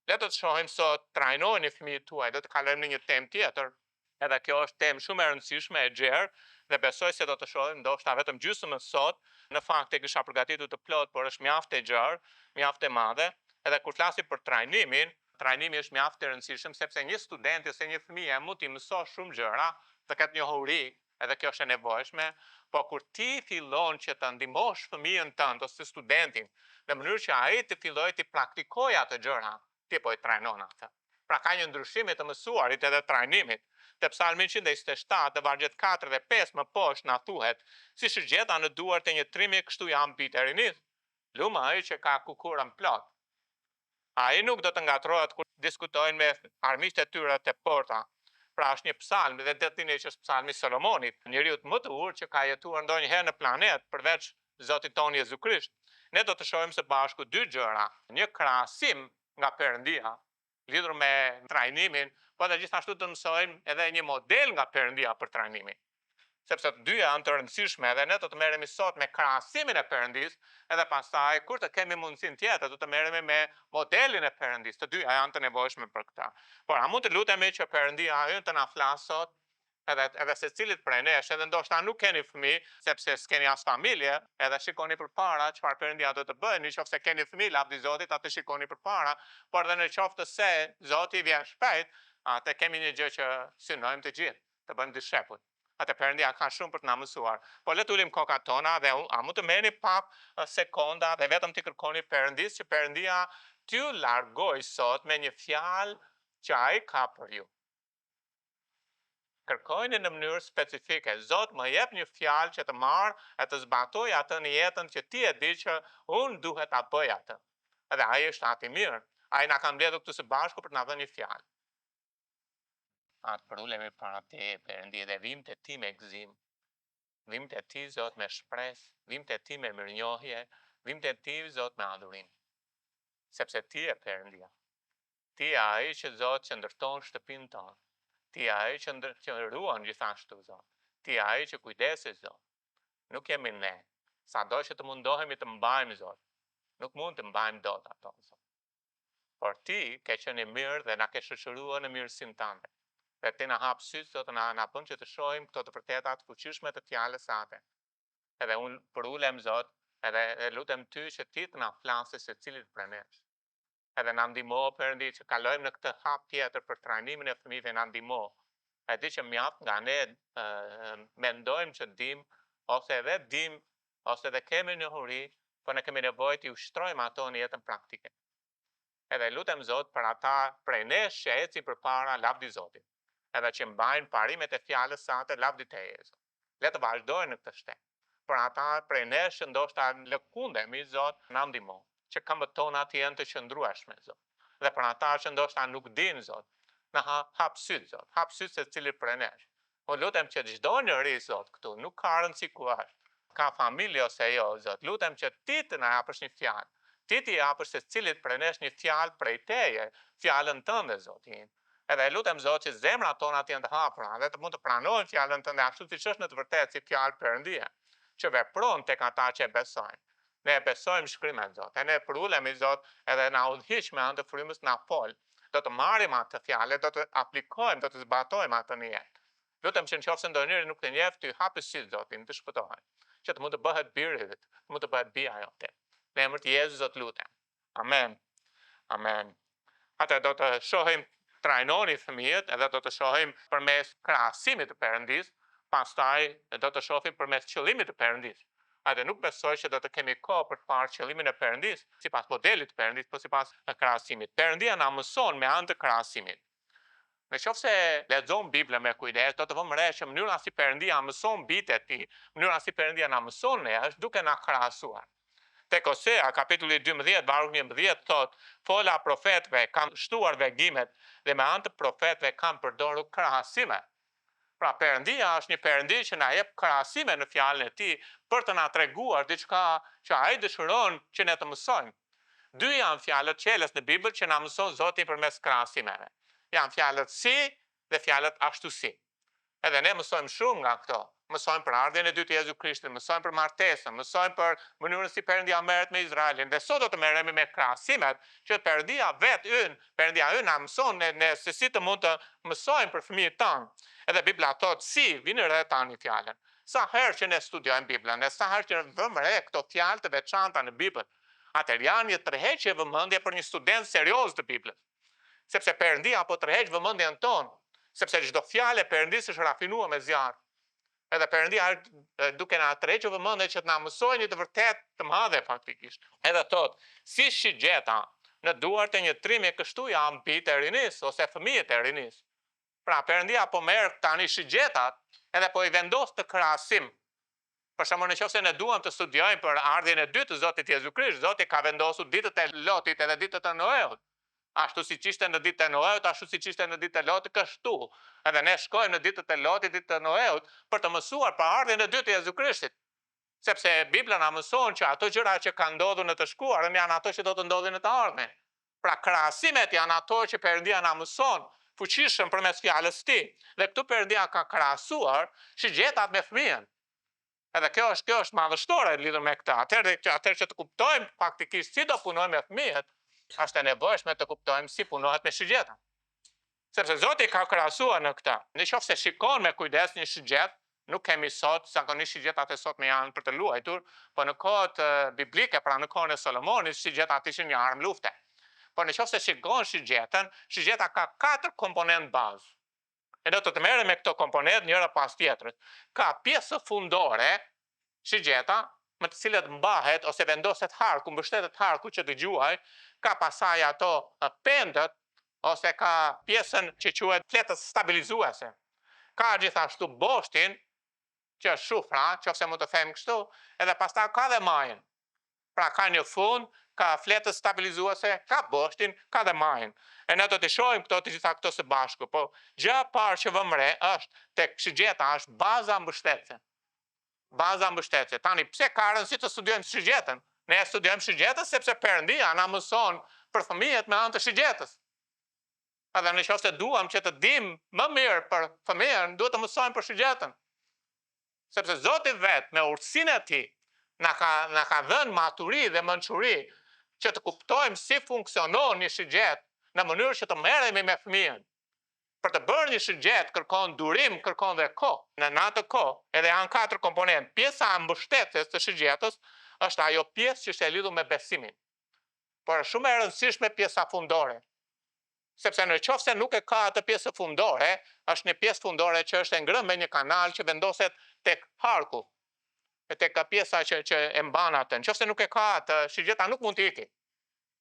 Le të shohim sot trajnojnë fëmijët tuaj, do të kalojmë në një temë tjetër. Edhe kjo është temë shumë e rëndësishme e gjerë dhe besoj se do të shohim ndoshta vetëm gjysmën sot. Në fakt e kisha përgatitur të plot, por është mjaft e gjerë, mjaft e madhe. Edhe kur flasim për trajnimin, trajnimi është mjaft i rëndësishëm sepse një student ose një fëmijë mund t'i mësoj shumë gjëra, të ketë njohuri, edhe kjo është e nevojshme, po kur ti fillon që të ndihmosh fëmijën tënd ose studentin në mënyrë që ai të fillojë të praktikojë ato gjëra, ti po i trajnon atë. Pra ka një ndryshim të mësuarit edhe trajnimit. Te Psalmi 127, të vargjet 4 dhe 5 më poshtë na thuhet, si shëgjeta në duart e një trimi, kështu janë bitë e rinit. Luma ai që ka kukurën plot. Ai nuk do të ngatrohet kur diskutojnë me armiqtë e tyre të porta. Pra është një psalm dhe detini që është psalmi Solomonit, njeriu më të urtë që ka jetuar ndonjëherë në planet përveç Zotit tonë Jezu Krisht. Ne do të shohim së bashku dy gjëra, një krahasim nga Perëndia lidhur me trajnimin, po dhe gjithashtu të mësojmë edhe një model nga Perëndia për trajnimin. Sepse të dyja janë të rëndësishme dhe ne do të merremi sot me krahasimin e Perëndis, edhe pastaj kur të kemi mundësinë tjetër do të merremi me modelin e Perëndis. Të dyja janë të nevojshme për këtë. Por a mund të lutemi që Perëndia ynë të na flasë sot? Edhe se cilit prej nesh, edhe ndoshta nuk keni fëmijë, sepse s'keni as familje, edhe shikoni përpara çfarë Perëndia do të bëjë, nëse keni fëmijë, lavdi Zotit, atë shikoni përpara, por edhe në qoftë se Zoti vjen shpejt, atë kemi një gjë që synojmë të gjithë, të bëjmë dishepull. Atë Perëndia ka shumë për të na mësuar. Po le të ulim kokat tona dhe a mund të merrni pak sekonda dhe vetëm të kërkoni Perëndis që Perëndia t'ju largoj sot me një fjalë që ai ka për ju. Kërkojnë në mënyrë specifike. Zot më jep një fjalë që të marr e të zbatoj atë në jetën që ti e di që unë duhet ta bëj atë. Edhe ai është ati mirë. Ai na ka mbledhur këtu së bashku për të na dhënë një fjalë. Atë për ulemi para te Perëndi dhe vim të ti me gëzim. Vim të ti, Zot, me shpresë, vim të ti me mirënjohje, vim të ti, Zot, me adhurim. Sepse ti e Perëndia. Ti e ai që Zot që ndërton shtëpinë tonë. Ti e ai që ruan gjithashtu, Zot. Ti e ai që kujdeset, Zot. Nuk jemi ne. Sado që të mundohemi të mbajmë, Zot. Nuk mund të mbajmë dot ato, Zot. Por ti ke qenë mirë dhe na ke shoqëruar në mirësinë tënde. Dhe ti na hap syt, Zot, na bën që të shohim këto të vërteta të fuqishme të fjalës sate. Edhe unë për ulem, Zot, edhe lutem ty që ti të na flasësh secilit prej nesh. Edhe na ndihmo Perëndi që kalojmë në këtë hap tjetër për trajnimin e fëmijëve, na ndihmo. E di që mjaft nga ne mendojmë që dim, ose edhe kemi njohuri, por ne kemi nevojë të ushtrojmë ato në jetën praktike. Edhe lutem Zot për ata prej nesh që ecin përpara lavdi Zotit. Edhe që mbajnë parimet e fjalës sate lavdi teje, Zot. Le të vazhdojnë në këtë shtetë. Por ata prej nesh që ndoshta lëkundemi, Zot, na ndihmo. Që këmbët tona të jenë të qëndrueshme, Zot. Dhe për ata që ndoshta nuk dinë, Zot, na hap syt, Zot, hap syt secili prej nesh. Po lutem që çdo njeri, Zot, këtu nuk ka rëndësi ku është, ka familje ose jo, Zot. Lutem që ti të na japësh një fjalë. Ti t'i japësh secilit prej nesh një fjalë prej teje, fjalën tënde, Zot. Edhe lutem, Zot, që zemrat tona të jenë të hapura dhe të mund të pranojnë fjalën tënde ashtu siç është në të vërtetë si fjalë Perëndie, që vepron tek ata që besojnë. Ne besojmë shkrimet, Zot. E ne për ulemi, Zot, edhe na udhëhiq me anë të frymës na fol. Do të marrim atë fjalë, do të aplikojmë, do të zbatojmë atë në jetë. Lutem që nëse ndonjëri nuk të njeh, ty hapë syt, Zotin, të shpëtohet. Që të mund të bëhet biri yt, të mund të bëhet bija jote. Në emër të Jezusit Zot lutem. Amen. Amen. Atë do të shohim trajnoni fëmijët, edhe do të shohim përmes krahasimit të Perëndis, pastaj do të shohim përmes qëllimit të Perëndis. Atë nuk besoj që do të kemi kohë për të parë qëllimin e Perëndis, sipas modelit të Perëndis, por sipas krahasimit. Perëndia na mëson me anë të krahasimit. Nëse lexojmë Biblën me kujdes, do të vëmë re që mënyra si Perëndia mëson bijtë e tij, mënyra si Perëndia na mëson ne është duke na krahasuar. Tek Osea, kapitulli 12, vargu 11 thot, fola profetëve kanë shtuar vegimet dhe me anë të profetëve kanë përdorur krahasime. Pra Perëndia është një Perëndi që na jep krahasime në fjalën e tij për të na treguar diçka që ai dëshiron që ne të mësojmë. Dy janë fjalët qeles në Bibël që na mëson Zoti përmes krahasimeve. Janë fjalët si dhe fjalët ashtu si. Edhe ne mësojmë shumë nga këto. Mësojmë për ardhjen e dytë e Jezu Krishtit, mësojmë për martesën, mësojmë për mënyrën si Perëndia merret me Izraelin. Dhe sot do të merremi me krahasimet që Perëndia Perëndia ynë na mëson ne se si të mund të mësojmë për fëmijët tanë. Edhe Bibla thotë si vini re tani fjalën. Sa herë që ne studiojmë Biblën, e sa herë që vëmë re këto fjalë të veçanta në Bibël, atëherë janë një tërheqje vëmendje për një student serioz të Biblës. Sepse Perëndia apo tërheq vëmendjen tonë, sepse çdo fjalë e Perëndisë është rafinuar me zjarr. Edhe Perëndia duke na tërhequr vëmendjen që të na mësojë një të vërtetë të madhe faktikisht. Edhe thotë, si shigjeta në duart e një trimi, kështu janë bijtë e rinis ose fëmijët e rinis. Pra Perëndia po merr tani shigjetat edhe po i vendos të krahasim. Për shembull, nëse ne duam të studiojmë për ardhjen e dytë të Zotit Jezu Krisht, Zoti ka vendosur ditët e Lotit edhe ditët e Noeut. Ashtu siç ishte në ditët e Noeut, ashtu siç ishte në ditët e Lotit, kështu. Edhe ne shkojmë në ditët e Lotit, ditët e Noeut, për të mësuar për ardhjen e dytë të Jezu Krishtit. Sepse Bibla na mëson që ato gjëra që kanë ndodhur në të shkuarën janë ato që do të ndodhin në të ardhmen. Pra krahasimet janë ato që Perëndia na mëson fuqishëm përmes fjalës së tij. Dhe këtu Perëndia ka krahasuar shigjetat me fëmijën. Edhe kjo është madhështore lidhur me këtë. Atëherë që të kuptojmë faktikisht si do punojmë me fëmijët, është e nevojshme të kuptojmë si punohet me shigjeta. Sepse Zoti ka krahasuar në këtë. Nëse shikon me kujdes një shigjet, nuk kemi sot, zakonisht shigjetat e sotme janë për të luajtur, po në kohët biblike, pra në kohën e Solomonit, shigjetat ishin një armë lufte. Por nëse shikon shigjetën, shigjeta ka 4 komponentë bazë. E do të merrem me këto komponentë njëra pas tjetrës. Ka pjesë fundore, shigjeta, me të cilët mbahet ose vendoset harku, mbështetet harku që dëgjuaj, ka pasaj ato pendët, ose ka pjesën që quhet fletës stabilizuese. Ka gjithashtu boshtin, që është shufra, nëse mund të them kështu, edhe pastaj ka dhe majën. Pra ka një fund, ka fletës stabilizuese, ka boshtin, ka dhe majën. E ne do të shohim të gjitha këto së bashku, po gjëja e parë që vëmë re është tek shigjeta është baza mbështetëse. Baza mbështetëse. Tani pse ka rëndësi të studiojmë shigjetën? Ne studiojmë shigjetën sepse Perëndia na mëson për fëmijët me anë të shigjetës. Edhe nëse duam që të dimë më mirë për fëmijën, duhet të mësojmë për shigjetën. Sepse Zoti vetë me urtësinë e tij na ka dhënë maturi dhe mençuri që të kuptojmë si funksionon një shigjet në mënyrë që të merremi me fëmijën. Për të bërë një shigjet kërkon durim, kërkon dhe kohë. Në atë kohë, edhe janë 4 komponentë. Pjesa e mbështetjes të shigjetës është ajo pjesë që është e lidhur me besimin. Por është shumë e rëndësishme pjesa fundore. Sepse nëse nuk e ka atë pjesë fundore, është një pjesë fundore që është e ngrënë me një kanal që vendoset tek harku. Tek pjesa që e mban atë. Nëse nuk e ka atë, shigjeta nuk mund të ikë.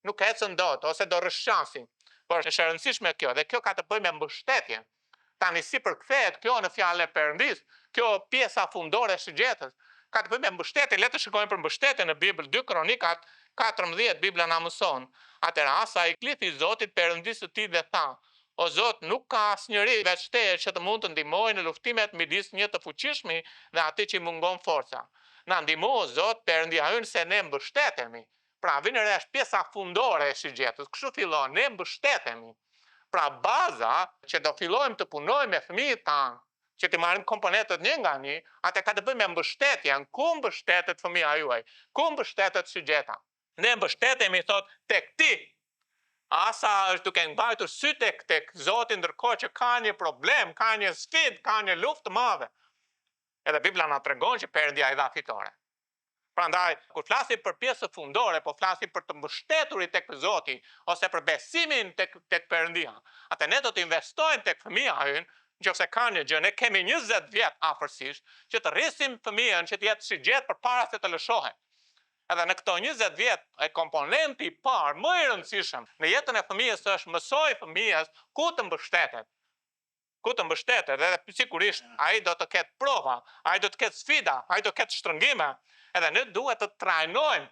Nuk ecën dot ose do rrëshqasin. Por është e rëndësishme kjo dhe kjo ka të bëjë me mbështetjen. Tani si përkthehet kjo në fjalën e Perëndisë, kjo pjesa fundore e shigjetës ka të bëjë me mbështetje. Le të shikojmë për mbështetje në Bibël, 2 Kronikat 14 Bibla na mëson. Atëherë Asa i klithi Zotit Perëndisë së tij dhe tha: O Zot, nuk ka asnjëri veç teje që të mund të ndihmojë në luftimet midis një të fuqishmi dhe atij që i mungon forca. Na ndihmo o Zot, Perëndia ynë, se ne mbështetemi. Pra vjen re është pjesa fundore e shigjetës. Kështu fillon, ne mbështetemi. Pra baza që do fillojmë të punojmë me fëmijët tanë, që të marrim komponentët një nga një, atë ka të bëjë me mbështetjen. Ku mbështetet fëmia juaj? Ku mbështetet shigjeta? Ne mbështetemi thot tek ti. Asa është duke mbajtur sy tek Zoti, ndërkohë që ka një problem, ka një sfidë, ka një luftë të madhe. Edhe Bibla na tregon që Perëndia i dha fitore. Prandaj, kur flasim për pjesën fundore, po flasim për të mbështeturit tek Zoti ose për besimin tek Perëndia. Atë ne do të investojmë tek fëmia ynë, nëse ka një gjë, ne kemi 20 vjet afërsisht që të rrisim fëmijën që të jetë shigjet përpara se të lëshohet. Edhe në këto 20 vjet, komponenti i parë më i rëndësishëm në jetën e fëmijës është mësoj fëmijës ku të mbështetet. Ku të mbështetet, edhe sigurisht ai do të ketë prova, ai do të ketë sfida, ai do të ketë shtrëngime. Edhe ne duhet të trajnojmë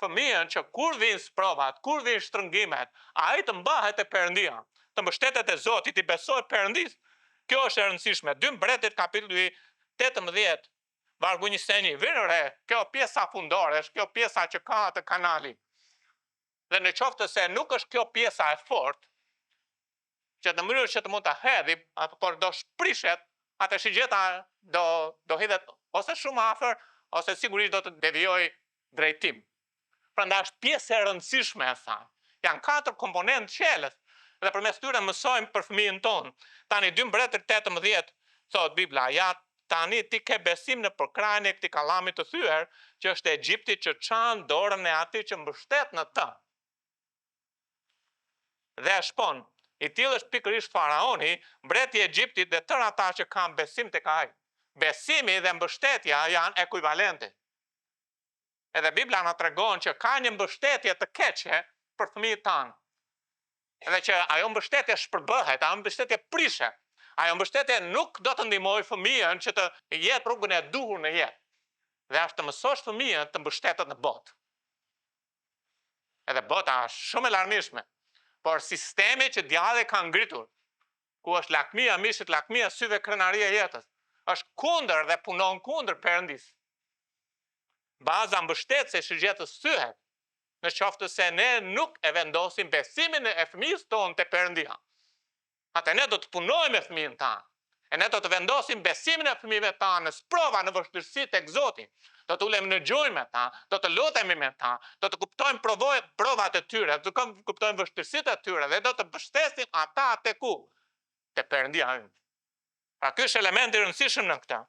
fëmijën që kur vinë provat, kur vinë shtrëngimet, ai të mbahet e Perëndia, të mbështetet e Zotit, i besoj Perëndisë. Kjo është e rëndësishme. 2 Mbretërit kapitulli 18, vargu 21. Vjen re, kjo pjesa fundore, është kjo pjesa që ka atë kanali. Dhe në qoftë se nuk është kjo pjesa e fortë, që në mënyrë që të mund ta hedhim, por do shprishet, atë shigjeta do hidhet ose shumë afër, ose sigurisht do të devijoj drejtim. Prandaj është pjesë e rëndësishme e tha. Janë 4 komponentë qelës, dhe përmes tyre mësojmë për fëmijën tonë. Tani 2 Mbretër 18 thot Bibla, ja tani ti ke besim në përkrajën e këtij kallamit të thyer, që është Egjipti që çan dorën e atij që mbështet në të. Dhe e shpon, i tillë është pikërisht Faraoni, mbreti i Egjiptit dhe tërë ata që kanë besim tek ai. Besimi dhe mbështetja janë ekuivalente. Edhe Bibla na tregon që ka një mbështetje të keqe për fëmijët tanë. Edhe që ajo mbështetje shpërbëhet, ajo mbështetje prishet. Ajo mbështetje nuk do të ndihmojë fëmijën që të jetë rrugën e duhur në jetë. Dhe është të mësosh fëmijën të mbështetet në botë. Edhe bota është shumë e larmishme, por sistemi që djalli ka ngritur, ku është lakmia mishit, lakmia syve, krenaria e jetës, është kundër dhe punon kundër Perëndis. Baza mbështetëse shigjetës thyhet, në qoftë se ne nuk e vendosim besimin e fëmijës tonë te Perëndia. Atë ne do të punojmë me fëmijën tanë. E ne do të vendosim besimin e fëmijëve tanë në sprova, në vështirësi tek Zoti. Do të ulemi në gjujë me ta, do të lutemi me ta, do të kuptojmë provat e tyre, do të kuptojmë vështirësitë e tyre dhe do të mbështesim ata te ku? Te Perëndia ynë. Pra ky është elementi i rëndësishëm në këtë.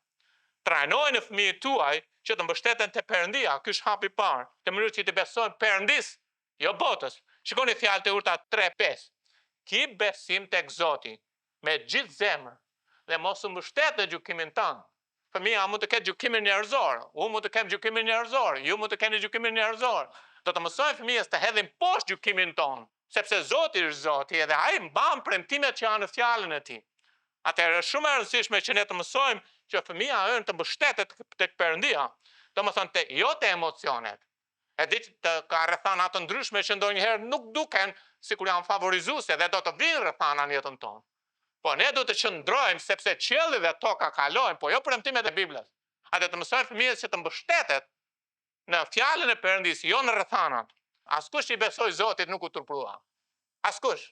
Trajnojnë në fëmijët tuaj që të mbështeten te Perëndia, ky është hapi i parë, të mënyrë që të besojnë Perëndis, jo botës. Shikoni fjalët e urta 3:5. Ki besim tek Zoti me gjithë zemër dhe mos u mbështet në gjykimin tënd. Fëmia mund të ketë gjykimin njerëzor, unë mund të kem gjykimin njerëzor, ju mund të keni gjykimin njerëzor. Do të mësojmë fëmijës të hedhin poshtë gjykimin ton, sepse Zoti është Zoti edhe ai mban premtimet që janë në fjalën e tij. Atëherë është shumë e rëndësishme që ne të mësojmë që fëmia ënë të mbështetet tek Perëndia, domethënë jo te emocionet. E di të ka rrethana të ndryshme që ndonjëherë nuk duken sikur janë favorizuese dhe do të vinë rrethana në jetën tonë. Po ne do të qëndrojmë sepse qielli dhe toka kalojnë, po jo premtimet e Biblës. Atë të mësojmë fëmijës që të mbështetet në fjalën e Perëndis, jo në rrethanat. Askush i besoi Zotit nuk u turprua. Askush.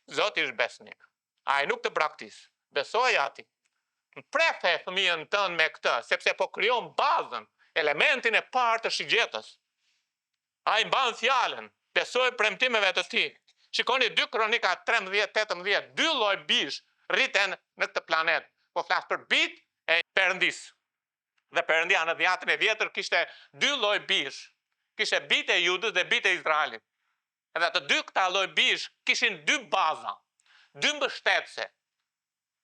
Zoti është besnik. Ai nuk të braktis. Besoj atij. Prefe fëmijën tënd me këtë, sepse po krijon bazën, elementin e parë të shigjetës. Ai mban fjalën, besoj premtimeve të tij. Shikoni 2 Kronika 13:18, 2 lloj bish rriten në këtë planet. Po flas për bijt e Perëndis. Dhe Perëndia në Dhjatën e Vjetër kishte 2 lloj bish. Kishte bijt e Judës dhe bijt e Izraelit. Edhe të 2 këta lloj bish kishin 2 baza, 2 mbështetëse.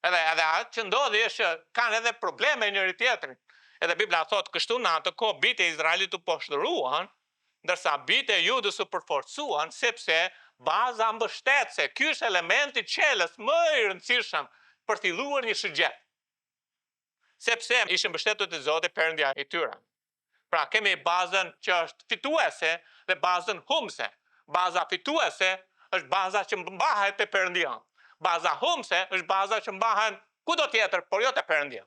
Edhe atë që ndodhi është që kanë edhe probleme njëri tjetrin. Edhe Bibla thotë kështu në atë kohë bijt e Izraelit u poshtëruan, ndërsa bijt e Judës u përforcuan sepse baza mbështetëse, ky është elementi i qelës më i rëndësishëm për filluar një shigjet. Sepse ishin mbështetur te Zoti Perëndia i tyre. Pra kemi bazën që është fituese dhe bazën humbse. Baza fituese është baza që mbahet te Perëndia. Baza humbse është baza që mbahen kudo tjetër, por jo te Perëndia.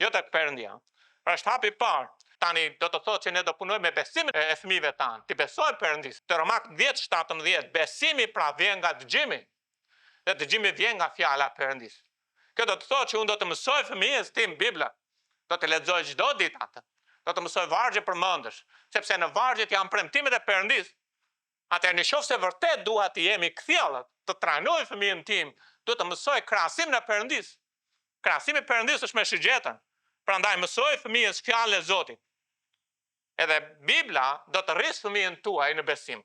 Jo te Perëndia. Pra është hapi i parë. Tani do të thotë që ne do punojmë me besimin e fëmijëve tanë, të besojmë Perëndis. Te Romak 10:17, besimi pra vjen nga dëgjimi. Dhe dëgjimi vjen nga fjala e Perëndis. Kjo do të thotë që unë do të mësoj fëmijës tim Biblën. Do të lexoj çdo ditë atë. Do të mësoj vargje përmendësh, sepse në vargjet janë premtimet e Perëndis. Atëherë nëse vërtet dua të jemi kthjellët, të trajnoj fëmijën tim, duhet të mësoj krahasim në Perëndis. Krahasimi i Perëndis është me shigjetën. Prandaj mësoj fëmijës fjalën e Zotit. Edhe Bibla do të rrisë fëmijën tuaj në besim.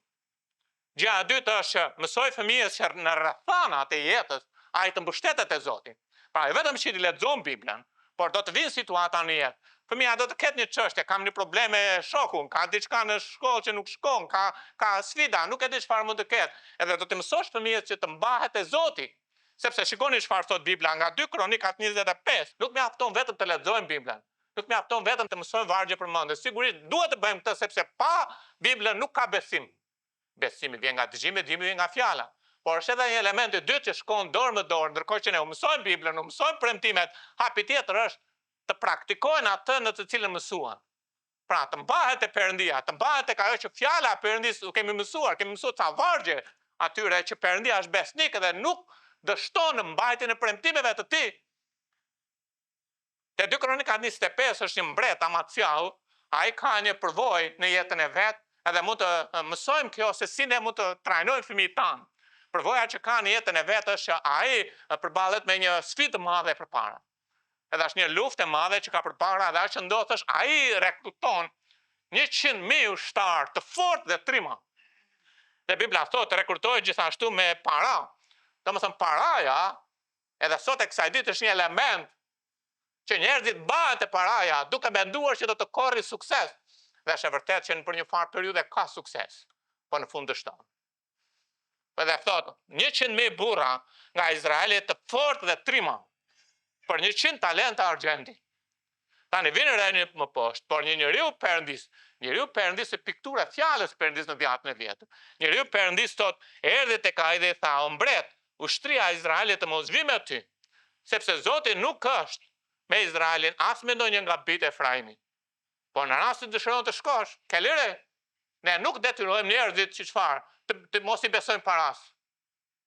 Gjëja e dytë është që mësoj fëmijës që në rrethanat e jetës ai të mbështetet te Zoti. Pra vetëm që i lexon Biblën, por do të vinë situata në jetë. Fëmia do të ketë një çështje, kam një problem me shokun, ka diçka në shkollë që nuk shkon, ka sfida, nuk e di çfarë mund të ketë. Edhe do të mësosh fëmijës që të mbahet te Zoti. Sepse shikoni çfarë thot Bibla nga 2 Kronikat 25. Nuk mjafton vetëm të lexojmë Biblën. Nuk mjafton vetëm të mësojmë vargje përmendjes. Sigurisht duhet të bëjmë këtë sepse pa Biblën nuk ka besim. Besimi vjen nga dëgjimi, dëgjimi vjen nga fjala. Por është edhe një element i dytë që shkon dorë me dorë, ndërkohë që ne u mësojmë Biblën, u mësojmë premtimet, hapi tjetër është të praktikojnë atë në të cilën mësuan. Pra të mbahet te Perëndia, të mbahet tek ajo që fjala e Perëndis u kemi mësuar ca vargje atyre që Perëndia është besnik dhe nuk dështon në mbajtjen e premtimeve të tij. Te 2 Kronika 25 është një mbret Amaciau, ai ka një përvojë në jetën e vet, edhe mund të mësojmë kjo se si ne mund të trajnojmë fëmijët tanë. Përvoja që ka në jetën e vet është që ai përballet me një sfidë të madhe përpara. Edhe është një luftë e madhe që ka përpara, dhe ajo që ndodh është ai rekruton 100.000 ushtarë të fortë dhe trima. Dhe Bibla thotë rekrutohet gjithashtu me para. Domethënë paraja, edhe sot e kësaj ditë është një element që njerëzit bahen te paraja duke menduar që do të korri sukses. Dhe është e vërtetë që për një farë periudhe ka sukses, po në fund dështon. Dhe thotë 100.000 burra nga Izraeli të fortë dhe trima për 100 talenta argjendi. Tani vini reni më poshtë, por një njeriu perëndis e piktura fjalës perëndis në Vjetën e Vjetër. Njeriu perëndis thotë, erdhi tek ai dhe i tha, o mbret, ushtria e Izraelit të mos vi me ty, sepse Zoti nuk është me Izraelin as me ndonjë nga bijtë e Efraimit. Po në rast se dëshiron të shkosh, ke lire. Ne nuk detyrojmë njerëzit që çfarë, të mos i besojnë paras.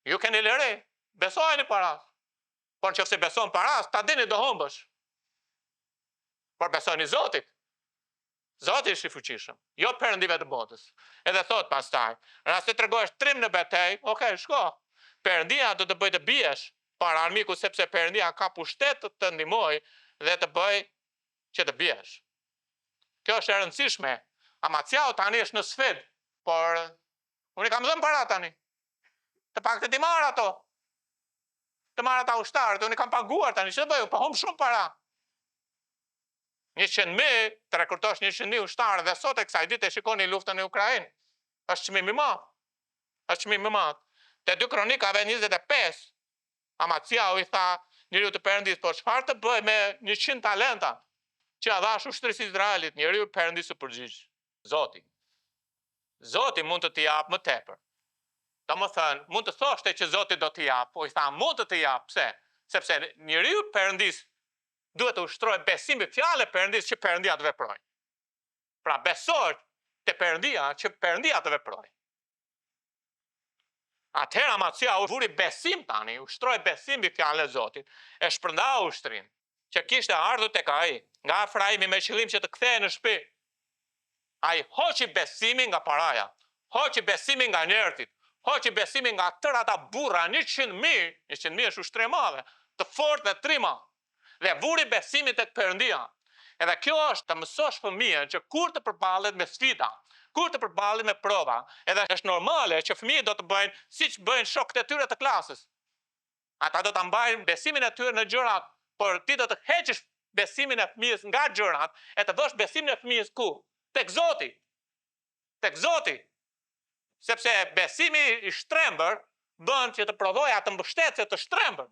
Ju keni lire, besojeni paras. Por nëse beson paras, ta dini do humbësh. Por besoni Zotit. Zoti është i fuqishëm, jo perëndive të botës. Edhe thot pastaj, nëse tregohesh trim në betejë, okay, shko. Perëndia do të bëj të biesh para armikut, sepse Perëndia ka pushtet të ndihmojë dhe të bëj që të biesh. Kjo është e rëndësishme. Amaciau tani është në sfidë, por unë i kam dhënë para tani. Të paktën ti marr ato. Të marr ata ushtarët, unë i kam paguar tani, ç'do bëj? Po humb shumë para. 100.000, të rekrutosh 100.000 ushtarë, dhe sot e kësaj ditë e shikoni luftën e Ukrainë. Është çmim i madh. Është çmim i madh. Te 2 Kronikave 25, Amaciau i tha njeriu të Perëndis, po çfarë të bëj me 100 talenta që a dhash ushtrisë së Izraelit? Njeriu i Perëndis u përgjigj. Zoti. Zoti mund të t'i jap më tepër. Domethënë, mund të thoshte që Zoti do t'i jap, po i tha mund të t'i jap. Pse? Sepse njeriu i Perëndis duhet të ushtrojë besim në fjalën e Perëndis që Perëndia të veprojë. Pra besoj te Perëndia që Perëndia të veprojë. Atëherë Amaciau vuri besim tani, ushtroi besim në fjalën e Zotit, e shpërndau ushtrinë që kishte ardhur tek ai nga Efraimi me qëllim që të kthehej në shtëpi. Ai hoqi besimin nga paraja, hoqi besimin nga njerëzit, hoqi besimin nga tërë ata burra, 100.000 është ushtri e madhe, të fortë dhe trima. Dhe vuri besimin tek Perëndia. Edhe kjo është të mësosh fëmijën që kur të përballet me sfida, kur të përballet me prova, edhe është normale që fëmijët do të bëjnë siç bëjnë shokët e tyre të klasës. Ata do ta mbajnë besimin e tyre në gjërat, por ti do të heqësh besimin e fëmijës nga gjërat e të vësh besimin e fëmijës ku? Tek Zoti. Tek Zoti. Sepse besimi i shtrembër bën që të provojë atë mbështetje të shtrembër.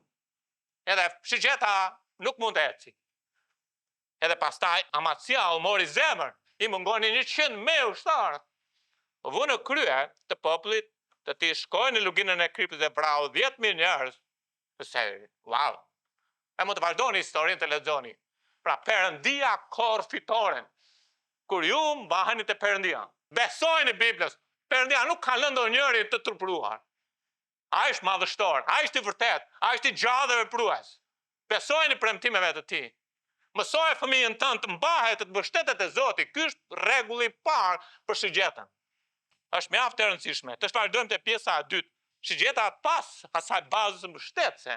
Edhe shigjeta nuk mund të eci. Edhe pastaj Amaciau mori zemër, i mungoni 100.000 ushtarë. Vu në krye të popullit të ti shkojnë në luginën e kripit dhe vrau 10.000 njerëz. Se, wow. E mund të vazhdoni historinë të lexoni. Pra Perëndia korr fitoren. Kur ju mbaheni te Perëndia, besojeni Biblës. Perëndia nuk ka lënë ndonjëri të turpruar. Ai është madhështor, ai është i vërtet, ai është i gjallë dhe veprues. Besojeni premtimeve të tij. Mësoj fëmijën tënd të mbahet, të mbështetet te Zoti. Ky është rregulli i parë për shigjeten. Është mjaft e rëndësishme. Të vazhdojmë te pjesa e dytë. Shigjeta pas asaj bazës mbështetëse,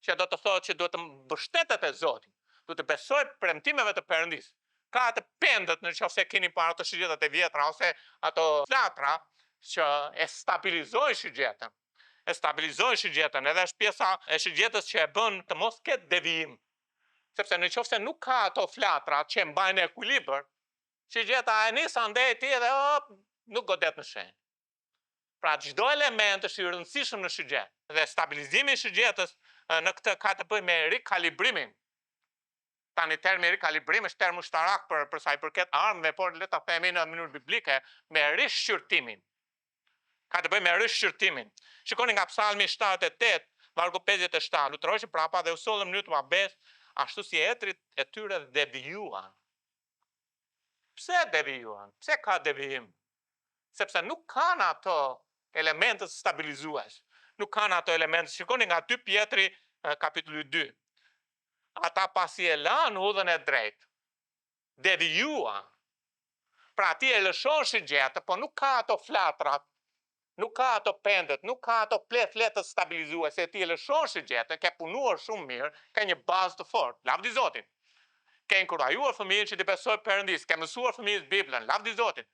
që do të thotë që duhet të mbështetet te Zoti. Duhet të besoj premtimeve të Perëndis. Ka atë pendët nëse keni parë ato shigjetat e vjetra ose ato flatra që e stabilizojnë shigjetën. E stabilizojnë shigjetën, edhe është pjesa e shigjetës që e bën të mos ketë devijim. Sepse nëse nuk ka ato flatra që e mbajnë ekuilibër, shigjeta e nis andej ti edhe nuk godet në shenjë. Pra çdo element është i rëndësishëm në shigjet. Dhe stabilizimi i shigjetës në këtë ka të bëjë me rikalibrimin. Tani termi rikalibrim është term ushtarak për sa i përket armëve, por le ta themi në mënyrë biblike me rishqyrtimin. Ka të bëjë me rishqyrtimin. Shikoni nga Psalmi 78, vargu 57, lutroheshin prapa dhe u sollën në mënyrë të mabes, ashtu si etrit e tyre devijuan. Pse devijuan? Pse ka devijim? Sepse nuk kanë ato elemente stabilizues. Nuk kanë ato elemente. Shikoni nga 2 Pjetri kapitulli 2. ata pasi e lanë udhën e drejtë, devijua. Pra ti e lëshon shigjetë, po nuk ka ato flatrat, nuk ka ato pendet, nuk ka ato fletët stabilizuese, ti e lëshon shigjetë, ke punuar shumë mirë, ke një bazë të fortë, lavdi Zotin. Ke inkurajuar fëmijën që t'i besojë Perëndis, ke mësuar fëmijës Biblën, lavdi Zotin.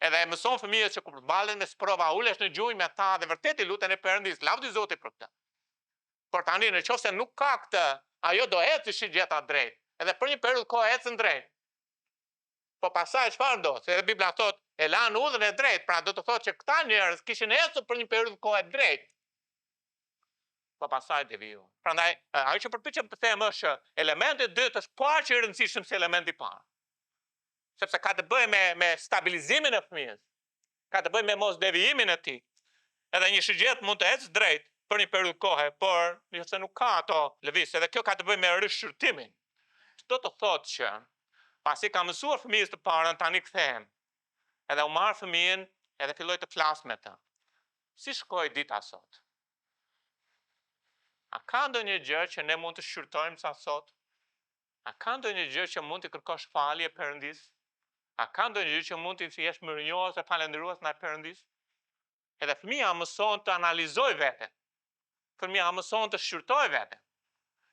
Edhe e mëson fëmijës që kur përbalen me sprova, ulesh në gjuhë me ta dhe vërtet i luten e Perëndis, lavdi Zotit për këtë. Por tani nëse nuk ka këtë, ajo do ecë shigjeta drejt, edhe për një periudhë kohë ecën drejt. Po pasaj çfarë ndodh? Se Bibla thot e lanë udhën e drejtë, pra do të thotë që këta njerëz kishin ecur për një periudhë kohë drejt. Po pasaj deviju. Prandaj, ajo që përpiqem të them është që elementi i dytë është pa që i rëndësishëm se elementi i parë. Sepse ka të bëjë me stabilizimin e fëmijës. Ka të bëjë me mos devijimin e tij. Edhe një shigjet mund të ecë drejt për një periudhë kohe, por nëse nuk ka ato lëvizje, edhe kjo ka të bëjë me rishqyrtimin. Do të thotë që pasi ka mësuar fëmijës të parën, tani kthehem. Edhe u marr fëmijën, edhe filloj të flas me të. Si shkoi dita sot? A ka ndonjë gjë që ne mund të shqyrtojmë sa sot? A ka ndonjë gjë që mund të kërkosh falje Perëndis? A ka ndonjë gjë që mund të jesh mirënjohës e falendërues ndaj Perëndis? Edhe fëmia mëson të analizojë veten. Fëmia mëson të shqyrtojë veten.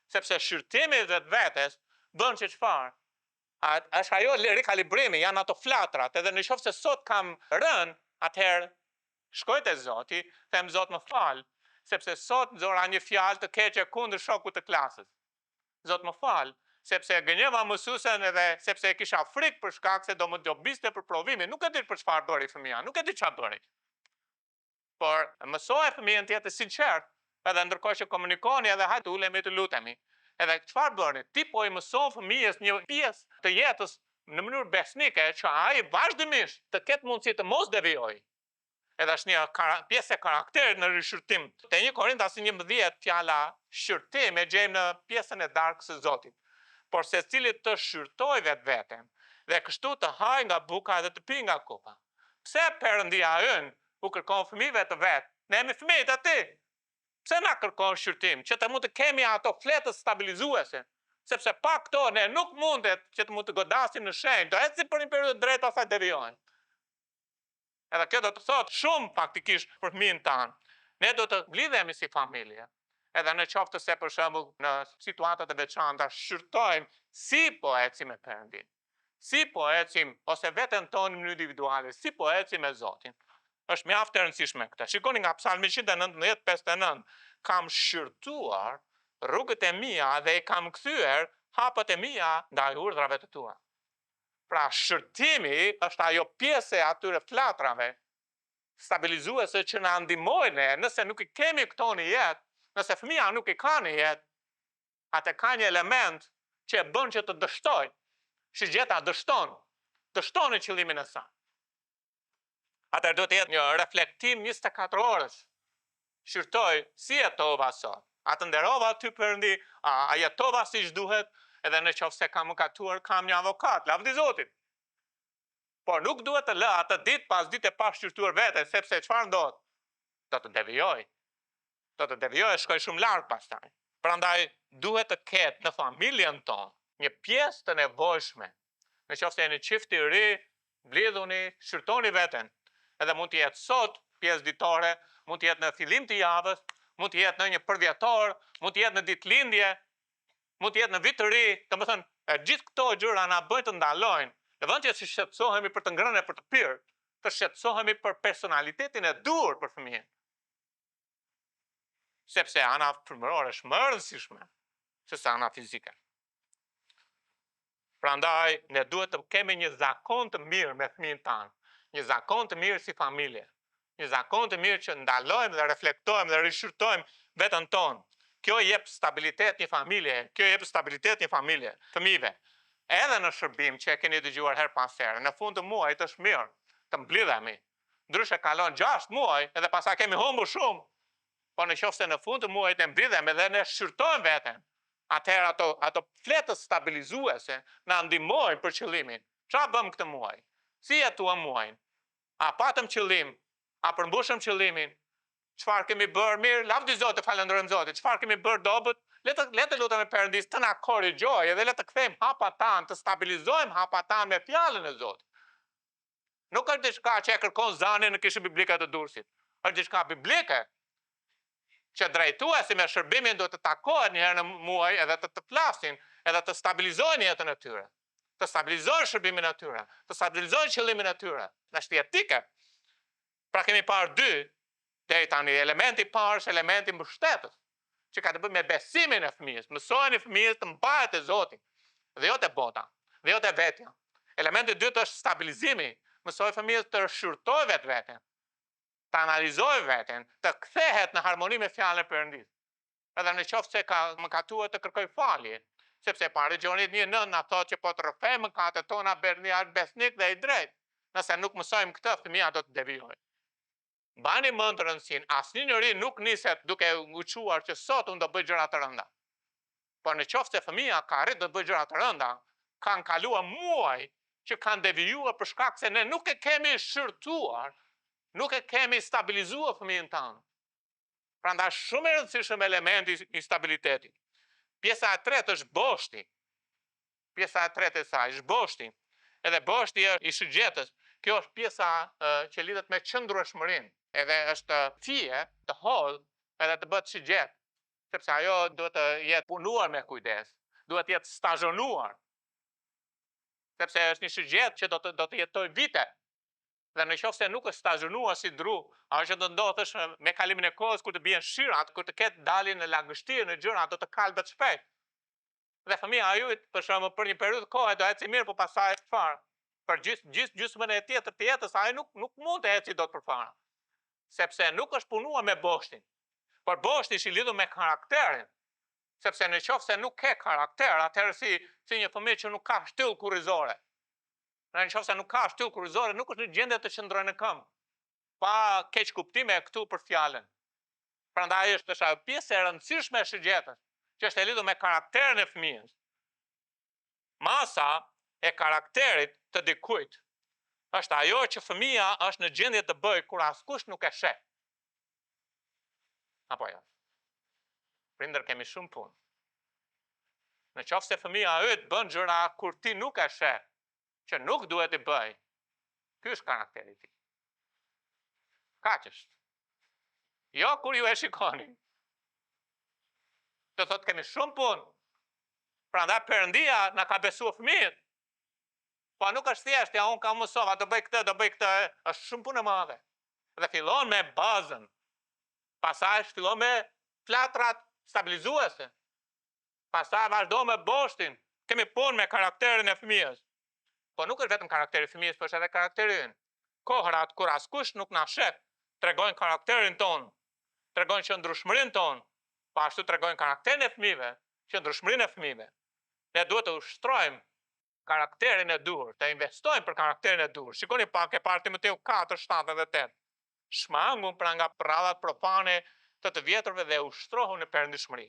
Sepse shqyrtimi vetes bën që çfarë? Është ajo rikalibrimi, janë ato flatrat, edhe në qoftë se sot kam rënë, atëherë shkoj te Zoti, them Zot më fal, sepse sot nxora një fjalë të keqe kundër shokut të klasës. Zot më fal, sepse gënjeva mësuesen edhe sepse kisha frikë për shkak se do më dobiste për provimin, nuk e di për çfarë bëri fëmia, nuk e di çfarë bëri. Por mësoj fëmijën të jetë sinqert, edhe ndërkohë që komunikoni edhe hajde ulemi të lutemi. Edhe çfarë bëni? Ti po i mëson fëmijës një pjesë të jetës në mënyrë besnike që ai vazhdimisht të ketë mundësi të mos devijojë. Edhe është një pjesë e karakterit në rishqyrtim. Te 1 Korintas 11 fjala shqyrtim e gjejmë në pjesën e darkë së Zotit. Por secili të shqyrtoj vetveten dhe kështu të hajë nga buka dhe të pi nga kopa. Pse Perëndia ynë u kërkon fëmijëve të vet? Ne jemi fëmijët e tij. Pse na kërkon shqyrtim? Që të mund të kemi ato fletët stabilizuese. Sepse pa këto ne nuk mundet që të mund të godasim në shenjë, do ecim për një periudhë drejt pastaj devijojmë. Edhe kjo do të thotë shumë faktikisht për fëmijën tanë. Ne do të mblidhemi si familje. Edhe në qoftë se për shembull në situatat e veçanta shqyrtojmë si po ecim me Perëndin. Si po ecim ose veten tonë në individuale, si po ecim me Zotin. Është mjaft e rëndësishme këtë. Shikoni nga Psalmi 119:59, kam shqyrtuar rrugët e mia dhe i kam kthyer hapët e mia ndaj urdhrave të tua. Pra shqyrtimi është ajo pjesë e atyre flatrave stabilizuese që na ndihmojnë nëse nuk i kemi këto në jetë, nëse fëmia nuk i ka në jetë, atë ka një element që e bën që të dështojë. Shigjeta dështon qëllimin e saj. Atëherë do të jetë një reflektim 24 orësh. Shqyrtoj si jetova sot. A të nderova ty Perëndi, a jetova siç duhet, edhe në qoftë se kam mëkatuar, kam një avokat, lavdi Zotit. Por nuk duhet të lë atë ditë pas ditë e pa shqyrtuar veten, sepse çfarë ndodh? Do të devijoj. Do të devijoj, shkoj shumë lart pastaj. Prandaj duhet të ketë në familjen tonë një pjesë të nevojshme. Në qoftë se jeni çift i ri, mblidhuni, shqyrtoni veten. Edhe mund të jetë sot pjesë ditore, mund të jetë në fillim të javës, mund të jetë në një përvjetor, mund të jetë në ditëlindje, mund të jetë në vit të ri, domethënë gjithë këto gjëra na bëjnë të ndalojnë. Në vend që të shqetësohemi për të ngrënë e për të pirë, të shqetësohemi për personalitetin e dur për fëmijën. Sepse ana frymërore është më e rëndësishme se sa ana fizike. Prandaj ne duhet të kemi një zakon të mirë me fëmijën tanë, një zakon të mirë si familje, një zakon të mirë që ndalojmë dhe reflektojmë dhe rishqyrtojmë veten tonë. Kjo jep stabilitet një familje, kjo jep stabilitet një familje, fëmijëve. Edhe në shërbim që e keni dëgjuar her pas here, në fund të muajit është mirë të mblidhemi. Ndryshe kalon 6 muaj edhe pastaj kemi humbur shumë. Po në qoftë se në fund të muajit ne mblidhemi dhe ne shqyrtojmë veten, atëherë ato fletës stabilizuese na ndihmojnë për qëllimin. Çfarë bëm këtë muaj? Si jetuam muajin? A patëm qëllim? A përmbushëm qëllimin? Çfarë kemi bërë mirë? Lavdi Zotit, falenderojmë Zotin. Çfarë kemi bërë dobët? Le të lutem me Perëndis të na korrigjojë dhe le të kthejmë hapa tanë, të stabilizojmë hapa tanë me fjalën e Zotit. Nuk është diçka që e kërkon Zani në kishën biblike të Durrësit. Është diçka biblike që drejtuesi me shërbimin duhet të takohen një herë në muaj edhe të flasin, edhe të stabilizojnë jetën e tyre. Të stabilizojnë shërbimin e tyre, të stabilizojnë qëllimin e tyre. Është etike. Pra kemi parë dy deri tani, elementi i parë është elementi mbështetës, që ka të bëjë me besimin e fëmijës. Mësojeni fëmijës të mbahet e Zotit, dhe jo te bota, dhe jo te vetja. Elementi i dytë është stabilizimi. Mësoj fëmijës të shqyrtojë vetveten, të analizojë veten, të kthehet në harmoni me fjalën e Perëndis. Edhe në qoftë se ka mëkatuar të kërkoj falje, sepse pare Gjonit 1:9 na thotë që po të rrëfej mëkatet tona berni është besnik dhe i drejt. Nëse nuk mësojmë këtë, fëmia do të devijojë. Bani mend të rëndësinë, asnjë njeri nuk niset duke u quar që sot unë do bëj gjëra të rënda. Por në qoftë se fëmia ka arritur të bëjë gjëra të rënda, kanë kaluar muaj që kanë devijuar për shkak se ne nuk e kemi shërtuar, nuk e kemi stabilizuar fëmijën tanë. Prandaj shumë e rëndësishëm elementi i stabilitetit. Pjesa e tretë është boshti. Pjesa e tretë e saj është boshti. Edhe boshti është i shigjetës. Kjo është pjesa që lidhet me qëndrueshmërinë. Edhe është fije të hollë edhe të bëhet shigjet. Sepse ajo duhet të jetë punuar me kujdes. Duhet të jetë stazhonuar. Sepse është një shigjet që do të jetojë vite. Dhe në qoftë se nuk është stazhonuar si dru, ajo që do ndodhësh me kalimin e kohës kur të bien shirat, kur të ketë dalin në lagështirë në gjëra, do të kalbet shpejt. Dhe fëmia e juaj për shembull për një periudhë kohe do ecë mirë, por pastaj çfarë? Për gjysmën e tjetër të jetës ai nuk mund të ecë dot përpara. Sepse nuk është punuar me boshtin. Por boshti është i lidhur me karakterin. Sepse në qoftë se nuk ke karakter, atëherë si një fëmijë që nuk ka shtyllë kurrizore. Në qoftë se nuk ka shtyllë kurrizore, nuk është në gjendje të qëndrojë në këmbë. Pa keq kuptime këtu për fjalën. Prandaj është ajo pjesë e rëndësishme e shigjetës, që është e lidhur me karakterin e fëmijës. Masa e karakterit të dikujt është ajo që fëmia është në gjendje të bëjë kur askush nuk e sheh. Apo jo? Prindër kemi shumë punë. Në qoftë se fëmia yt bën gjëra kur ti nuk e sheh, që nuk duhet të bëj, ky është karakteri i tij. Kaq është. Jo kur ju e shikoni. Të thotë kemi shumë punë. Prandaj Perëndia na ka besuar fëmijët. Po nuk është thjesht, ja unë kam mësova, do bëj këtë, është shumë punë e madhe. Dhe fillon me bazën. Pastaj fillon me flatrat stabilizuese. Pastaj vazhdo me boshtin. Kemi punë me karakterin e fëmijës. Po nuk është vetëm karakteri i fëmijës, por është edhe karakteri ynë. Kohërat kur askush nuk na sheh, tregojnë karakterin ton, tregojnë qëndrueshmërinë ton, po ashtu tregojnë karakterin e fëmijëve, qëndrueshmërinë e fëmijëve. Ne duhet të ushtrojmë karakterin e duhur, të investojmë për karakterin e duhur. Shikoni pak e parë Timoteu 4, 7 dhe 8. Shmangun pra nga prallat profane të vjetrëve dhe ushtrohu në perëndishmëri.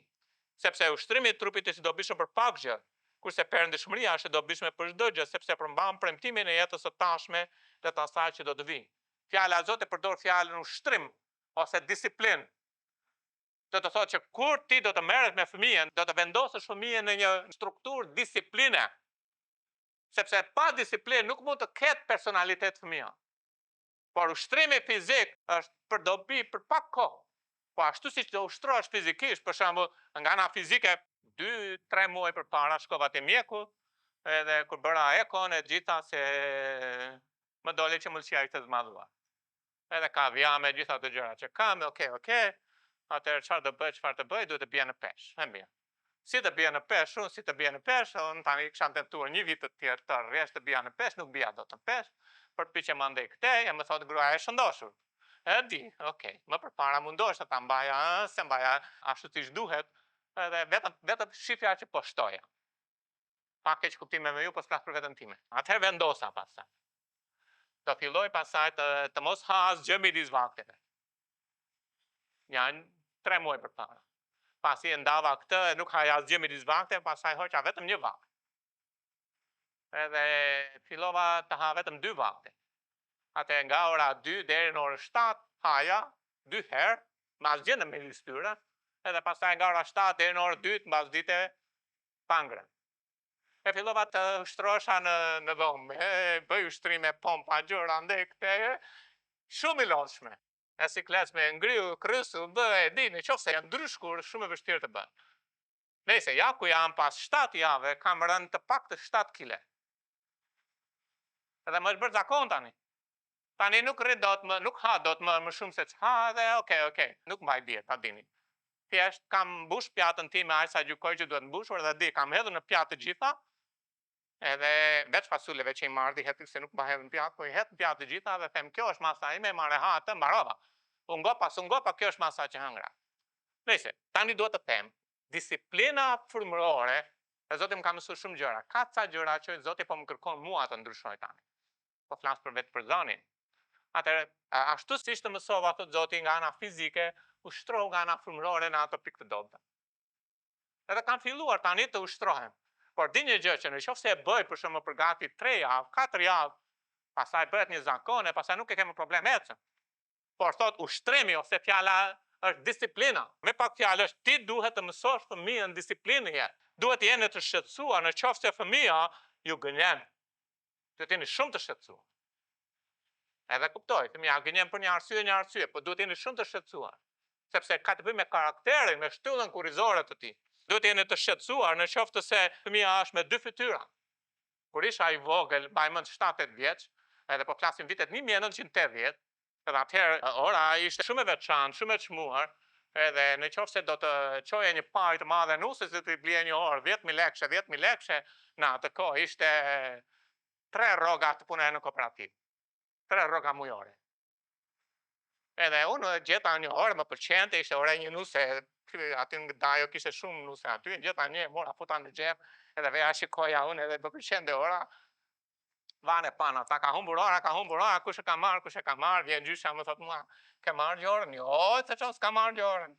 Sepse ushtrimi i trupit është i dobishëm për pak gjë, kurse perëndishmëria është e dobishme për çdo gjë, sepse përmban premtimin e jetës së tashme dhe të asaj që do të vijë. Fjala e Zotit përdor fjalën ushtrim ose disiplinë. Do të thotë që kur ti do të merresh me fëmijën, do të vendosësh fëmijën në një strukturë disipline. Sepse pa disiplinë nuk mund të ketë personalitet fëmia. Por ushtrimi fizik është për dobi për pak kohë. Po ashtu siç do ushtrohesh fizikisht, për shembull, nga ana fizike 2-3 muaj përpara shkova te mjeku, edhe kur bëra ekon e gjitha se më doli që mëlçia ishte zmadhuar. Edhe ka vjame gjitha të gjëra që kam, okay. Atëherë çfarë të bëj, duhet të bie në peshë. E mirë. Si të bie në peshë, si të bie në peshë, unë tani kisha tentuar një vit të tjerë të rresht të bie në peshë, nuk bia dot në peshë. Përpiqem mandej këtej, e më thotë gruaja e shëndoshur. E di, okay. Më përpara mundosha ta mbaja, se mbaja ashtu siç duhet, edhe vetëm shifja që po shtoja. Pa keq kuptime me ju, po s'flas për veten time. Atëherë vendosa pastaj. Do filloj pastaj të mos ha asgjë midis vakteve. Janë 3 muaj përpara. Pasi e ndava këtë, nuk haja asgjë midis vakteve, pastaj hoqa vetëm një vakt. Edhe fillova të ha vetëm 2 vakte. Atë nga ora 2 deri në orën 7 haja 2 herë, me asgjë në midis tyre, edhe pastaj nga ora 7 deri në orë 2 mbas dite pangrën. E fillova të ushtrosha në dhomë, bëj ushtrime pompa, gjëra, ndej këte, shumë i lodhshme. E si kles me ngriu, krysu, dini, qofse janë ndryshkur, shumë e vështirë të bënë. Nëse ja ku jam pas 7 jave, kam rënë të pak të 7 kile. Edhe më është bërë zakon tani. Tani nuk rrit dot më, nuk ha dot më shumë se çha dhe okay, nuk mbaj dietë, ta dini. Thjesht kam mbush pjatën time aq sa gjykoj që duhet mbushur dhe di, kam hedhur në pjatë të gjitha. Edhe veç fasuleve që i marrë heti se nuk mba hedhë në pjatë, po i hedhë në pjatë të gjitha dhe them kjo është masa ime, marrë hatë, mbarova. Ungopa, kjo është masa që hëngra. Nëse, tani duhet të them, disiplina frymërore, e Zoti më ka mësuar shumë gjëra. Ka ca gjëra që Zoti po më kërkon mua të ndryshoj tani. Po flas për vetë për zonin. Atëherë, ashtu siç të mësova thot Zoti nga ana fizike, ushtrohu nga ana frymërore në ato pikë të dobta. Edhe kam filluar tani të ushtrohem. Por di një gjë që në qoftë se e bëj për shembull për gati 3 javë, 4 javë, pastaj bëhet një zakon e pastaj nuk e kemë problem ecën. Por thot ushtrimi ose fjala është disiplina. Me pak fjalë është ti duhet të mësosh fëmijën disiplinë. Duhet jeni të shqetësuar në qoftë se fëmia ju gënjen. Duhet jeni shumë të shqetësuar. Edhe kuptoj, fëmia gënjen për një arsye, por duhet jeni shumë të shqetësuar. Sepse ka të bëjë me karakterin, me shtyllën kurrizore të tij. Duhet jeni të shqetësuar në qoftë se fëmia është me 2 fytyra. Kur isha i vogël, mbaj mend 7-8 vjeç, edhe po flasim vitet 1980, edhe atëherë ora ishte shumë e veçantë, shumë e çmuar, edhe në qoftë se do të çoje një pajë të madhe nusës se të blije një orë 10.000 lekë, në atë kohë ishte 3 rroga të punoja në kooperativë. 3 rroga mujore. Edhe unë gjeta një orë më pëlqente, ishte ora një nuse, aty në dajo kishte shumë nuse aty, gjeta një, mora futa në xhep, edhe veja shikoja unë edhe më pëlqente ora. Vane pana, ta ka humbur ora, kush e ka marrë, vjen gjysha më thot mua, ke marrë gjorën? Jo, se çon s'ka marrë gjorën.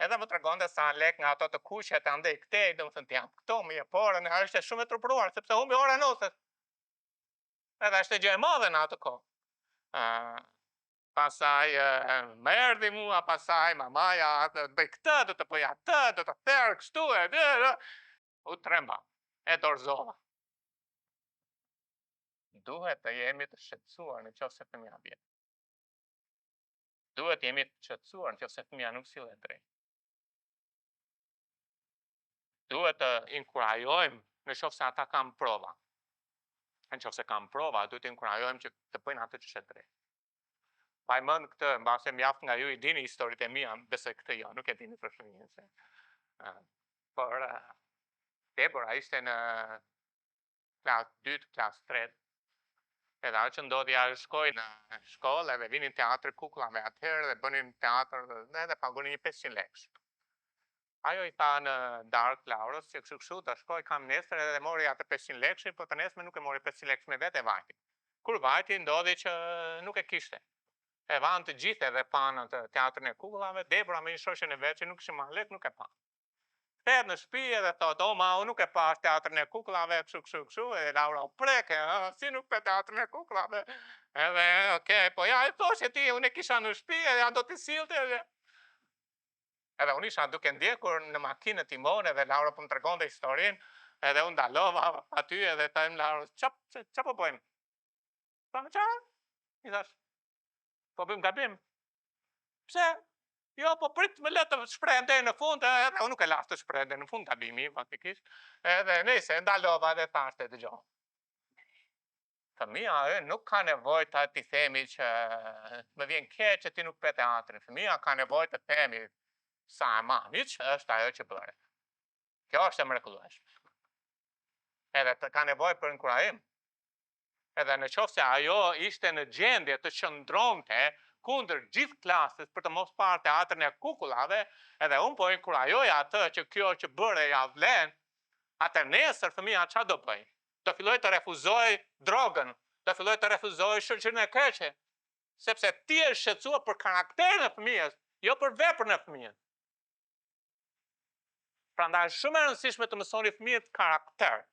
Edhe më tregonte sa lek nga ato të kuqe të andej këtej, domethënë jam këto më jep orën, ajo ishte shumë e turpëruar sepse humbi orën nusës. Edhe ishte gjë e madhe në atë kohë. Pasaj më erdhi mua, pasaj mamaja, të bëj këtë, do të bëj atë, do të therë kështu, u tremba, e dorëzova. Duhet të jemi të shqetësuar në qoftë se fëmia vjen. Duhet jemi të shqetësuar në qoftë se fëmia nuk sillet drejt. Duhet të inkurajojmë në qoftë se ata kanë prova. Në qoftë se kanë prova, duhet të inkurajojmë që të bëjnë atë që është drejt. Pa i mëndë këtë, mbase mjaft nga ju i dini historitë e mia, besoj këtë jo, nuk e dini për fëmijën se. Por Debora ishte në klasë 2, klasë 3. Edhe ajo që ndodhi ajo shkoi në shkollë edhe vinin teatri kukullave atëherë dhe bënin teatr edhe pagunin 500 lekë. Ajo i tha në darkë Laurës që kështu të shkoj kam nesër edhe mori atë 500 lekë, por të nesër nuk e mori 500 lekë me vetë e vajti. Kur vajti ndodhi që nuk e kishte. E vanë të gjithë edhe panë të teatrin e kukullave, Debora me një shoqen e vet që nuk ishte marrë lek, nuk e pa. Kthehet në shtëpi edhe thotë, "O ma, unë nuk e pa teatrin e kukullave, kështu, e Laura u preke, si nuk pe teatrin e kukullave." Edhe, okay, po ja e thoshe ti, unë e kisha në shtëpi, edhe ja do t'i sillte edhe. Edhe unë isha duke ndjekur në makinë timon edhe Laura po më tregonte historinë, edhe unë dalova aty edhe them Laura, "Ç'a po bëjmë?" "Po çfarë?" I thash, "Po bëjmë gabim." "Pse?" "Jo, po prit më le të shprehen deri në fund, edhe unë nuk e las të shprehen deri në fund gabimi, faktikisht." Edhe nëse ndalova dhe thashte dëgjoj. Fëmia nuk ka nevojë ta ti themi që më vjen keq që ti nuk pe teatrin. Fëmia ka nevojë të themi sa e maniç është ajo që bëre. Kjo është e mrekullueshme. Edhe të ka nevojë për inkurajim. Edhe në qoftë se ajo ishte në gjendje të qëndronte kundër gjithë klasës për të mos parë teatrin e kukullave, edhe unë po inkurajoja atë që kjo që bëre ja vlen, atë nesër fëmia ç'a do bëj? Do filloj të refuzoj drogën, do filloj të refuzoj shoqërinë e keqe, sepse ti je shqetësuar për karakterin e fëmijës, jo për veprën e fëmijës. Prandaj është shumë e rëndësishme të mësoni fëmijët karakter.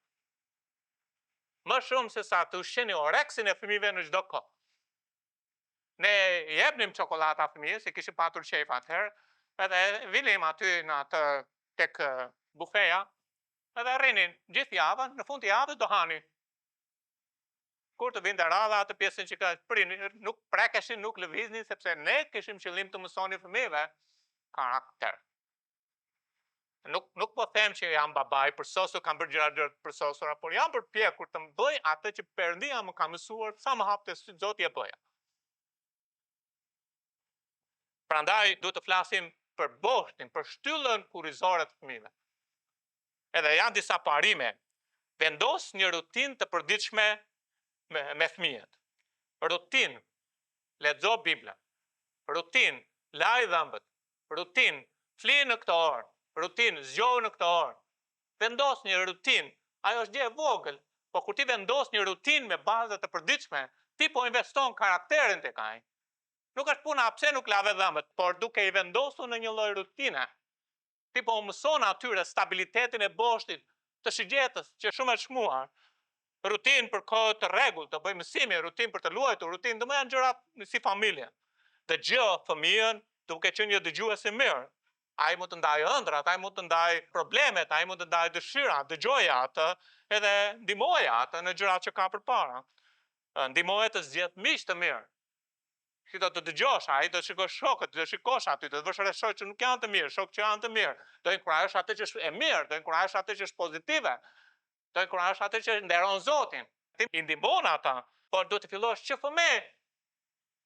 Më shumë se sa të ushqeni oreksin e fëmijëve në çdo kohë. Ne jepnim çokolata fëmijës, e kishim patur qejf atëherë, Edhe vilim aty në atë tek bufeja, edhe rrinin gjithë javën, në fund të javës do hani. Kur të vinte radha atë pjesën që ka prini, nuk prekeshin, nuk lëviznin, sepse ne kishim qëllim të mësoni fëmijëve karakter. Nuk po them që jam babai përsosur, kam bërë gjëra të përsosura, por jam përpjekur të bëj atë që Perëndia më ka mësuar, sa më hapte sy Zoti e bëja. Prandaj duhet të flasim për boshtin, për shtyllën kurrizore të fëmijëve. Edhe janë disa parime. Vendos një rutinë të përditshme me fëmijët. Rutinë, lexo Biblën. Rutinë, laj dhëmbët. Rutinë, fli në këtë orë. Rutinë, zgjohu në këtë orë. Vendos një rutinë, ajo është gjë e vogël, por kur ti vendos një rutinë me baza të përditshme, ti po investon karakterin tek ai. Nuk është puna pse nuk lave dhëmbët, por duke i vendosur në një lloj rutine, ti po mëson atyre stabilitetin e boshtit, të shigjetës, që shumë e çmuar. Rutinë për kohë të rregullt, të bëj mësimi, rutinë për të luajtur, rutinë, do më janë gjëra si familje. Dëgjoj fëmijën duke qenë një dëgjues i mirë. Ai mund të ndajë ëndrat, ai mund të ndajë problemet, ai mund të ndajë dëshirat, dëgjoja atë, edhe ndihmoja atë në gjërat që ka përpara. Ndihmoja të zgjedh miq të mirë. Ti do të dëgjosh, ai do të shikosh shokët, do të shikosh aty, do të vësh re shokë që nuk janë të mirë, shokë që janë të mirë. Do inkurajosh atë që është e mirë, do inkurajosh atë që është pozitive. Do inkurajosh atë që nderon Zotin. Ti i ndihmon ata, por duhet të fillosh që fëmijë.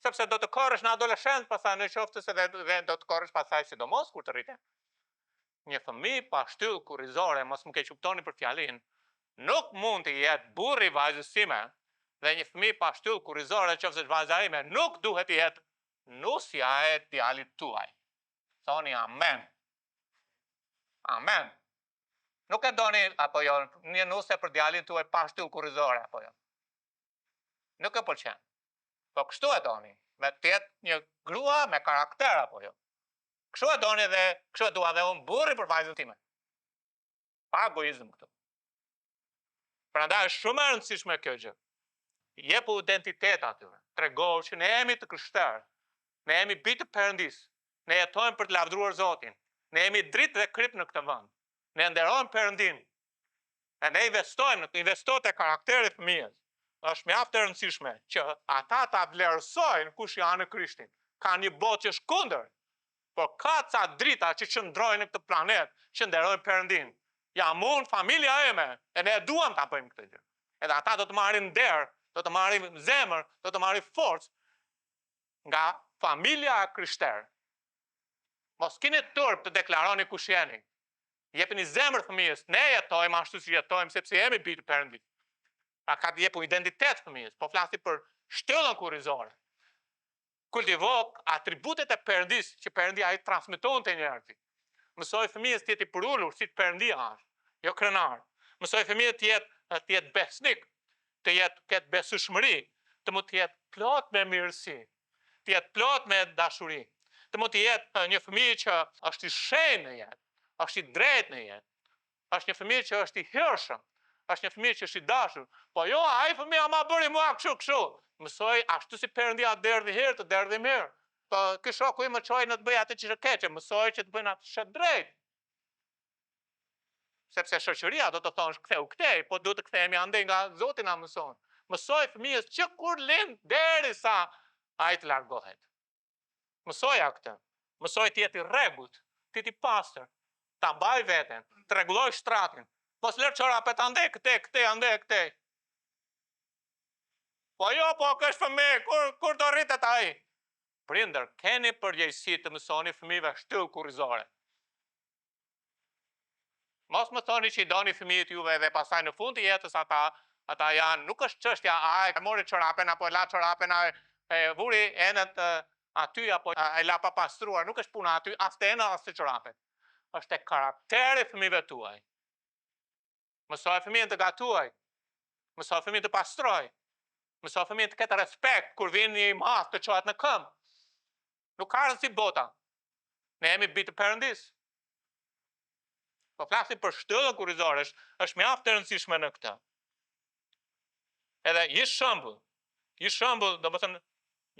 Sepse do të korrësh në adoleshencë, pastaj në qoftë se dhe do të korrësh pastaj sidomos kur të rritë. Një fëmijë pa shtyllë kurrizore, mos më ke kuptoni për fjalin, nuk mund të jetë burri i vajzës time, dhe një fëmijë pa shtyllë kurrizore, nëse vajza ime, nuk duhet të jetë nusja e djalit tuaj. Thoni amen. Amen. Nuk e doni apo jo, një nusje për djalin tuaj pa shtyllë kurrizore apo jo. Nuk e pëlqen. Po kështu e doni, me të jetë një grua me karakter apo jo. Kështu e doni dhe kështu e dua dhe unë burri për vajzën time. Pa egoizëm këtu. Prandaj është shumë e rëndësishme kjo gjë. Jepu identitet atyre. Tregohu që ne jemi të krishterë, ne jemi bitë të Perëndisë, ne jetojmë për të lavdruar Zotin, ne jemi dritë dhe krip në këtë vend. Ne nderojmë Perëndin. E ne investojmë te karakteri i fëmijës. Është mjaft e rëndësishme që ata ta vlerësojnë kush janë në Krishtin. Ka një botë që është kundër, por ka ca drita që qëndrojnë në këtë planet, që nderojnë Perëndin. Jam unë, familja ime, e ne duam ta bëjmë këtë gjë. Edhe ata do të marrin nder, do të marrin zemër, do të marrin forcë nga familja e krishterë. Mos keni turp të deklaroni kush jeni. Jepini zemër fëmijës, ne jetojmë ashtu si jetojmë, sepse jemi bitë Perëndit. Pra ka të jepu identitet fëmijës, po flasi për shtyllën kurrizore. Kultivo atributet e Perëndisë që Perëndia ai transmeton te njerëzit. Mësoj fëmijës të jetë i përulur si Perëndia është, jo krenar. Mësoj fëmijët të jetë besnik, të ketë besueshmëri, të mund të jetë plot me mirësi, të jetë plot me dashuri, të mund të jetë një fëmijë që është i shenjtë në jetë, është i drejtë në jetë, është një fëmijë që është i hirshëm, është një fëmijë që është i dashur. Po jo, ai fëmia ma bëri mua kështu. Mësoj ashtu si Perëndia derdhi herë të derdhi mirë. Po ky shoku i më çoi në të bëj atë që është keqe, mësoj që të bëjnë atë që është drejt. Sepse shoqëria do të thonë ktheu këtej, po duhet të kthehemi andej nga Zoti na mëson. Mësoj fëmijës që kur lind derisa ai të largohet. Mësoja këtë. Mësoj të jetë i rregullt, të jetë i pastër, ta mbaj veten, të rregulloj shtratin. Mos lër çorapet andej këtej, andej këtej. Po jo, po kështë fëmijë, kur do rritet ai? Prindër, keni përgjegjësi të mësoni fëmijëve shtyllë kurrizore. Mos më thoni që i doni fëmijët juve dhe pastaj në fund të jetës ata janë, nuk është çështja ai mori çorapen apo la çorapen e vuri enët aty apo e la pa pastruar, nuk është puna aty, as te ena as te çorapet. Është tek karakteri i fëmijëve tuaj. Mësoj fëmijën të gatuaj, mësoj fëmijën të pastroj, mësoj fëmijën të ketë respekt kur vjen një i madh të çohet në këmbë. Nuk ka rëndësi bota. Ne jemi bitë Perëndisë. Po flasim për shtyllën kurrizore, është mjaft e rëndësishme në këtë. Edhe je shembull, domethënë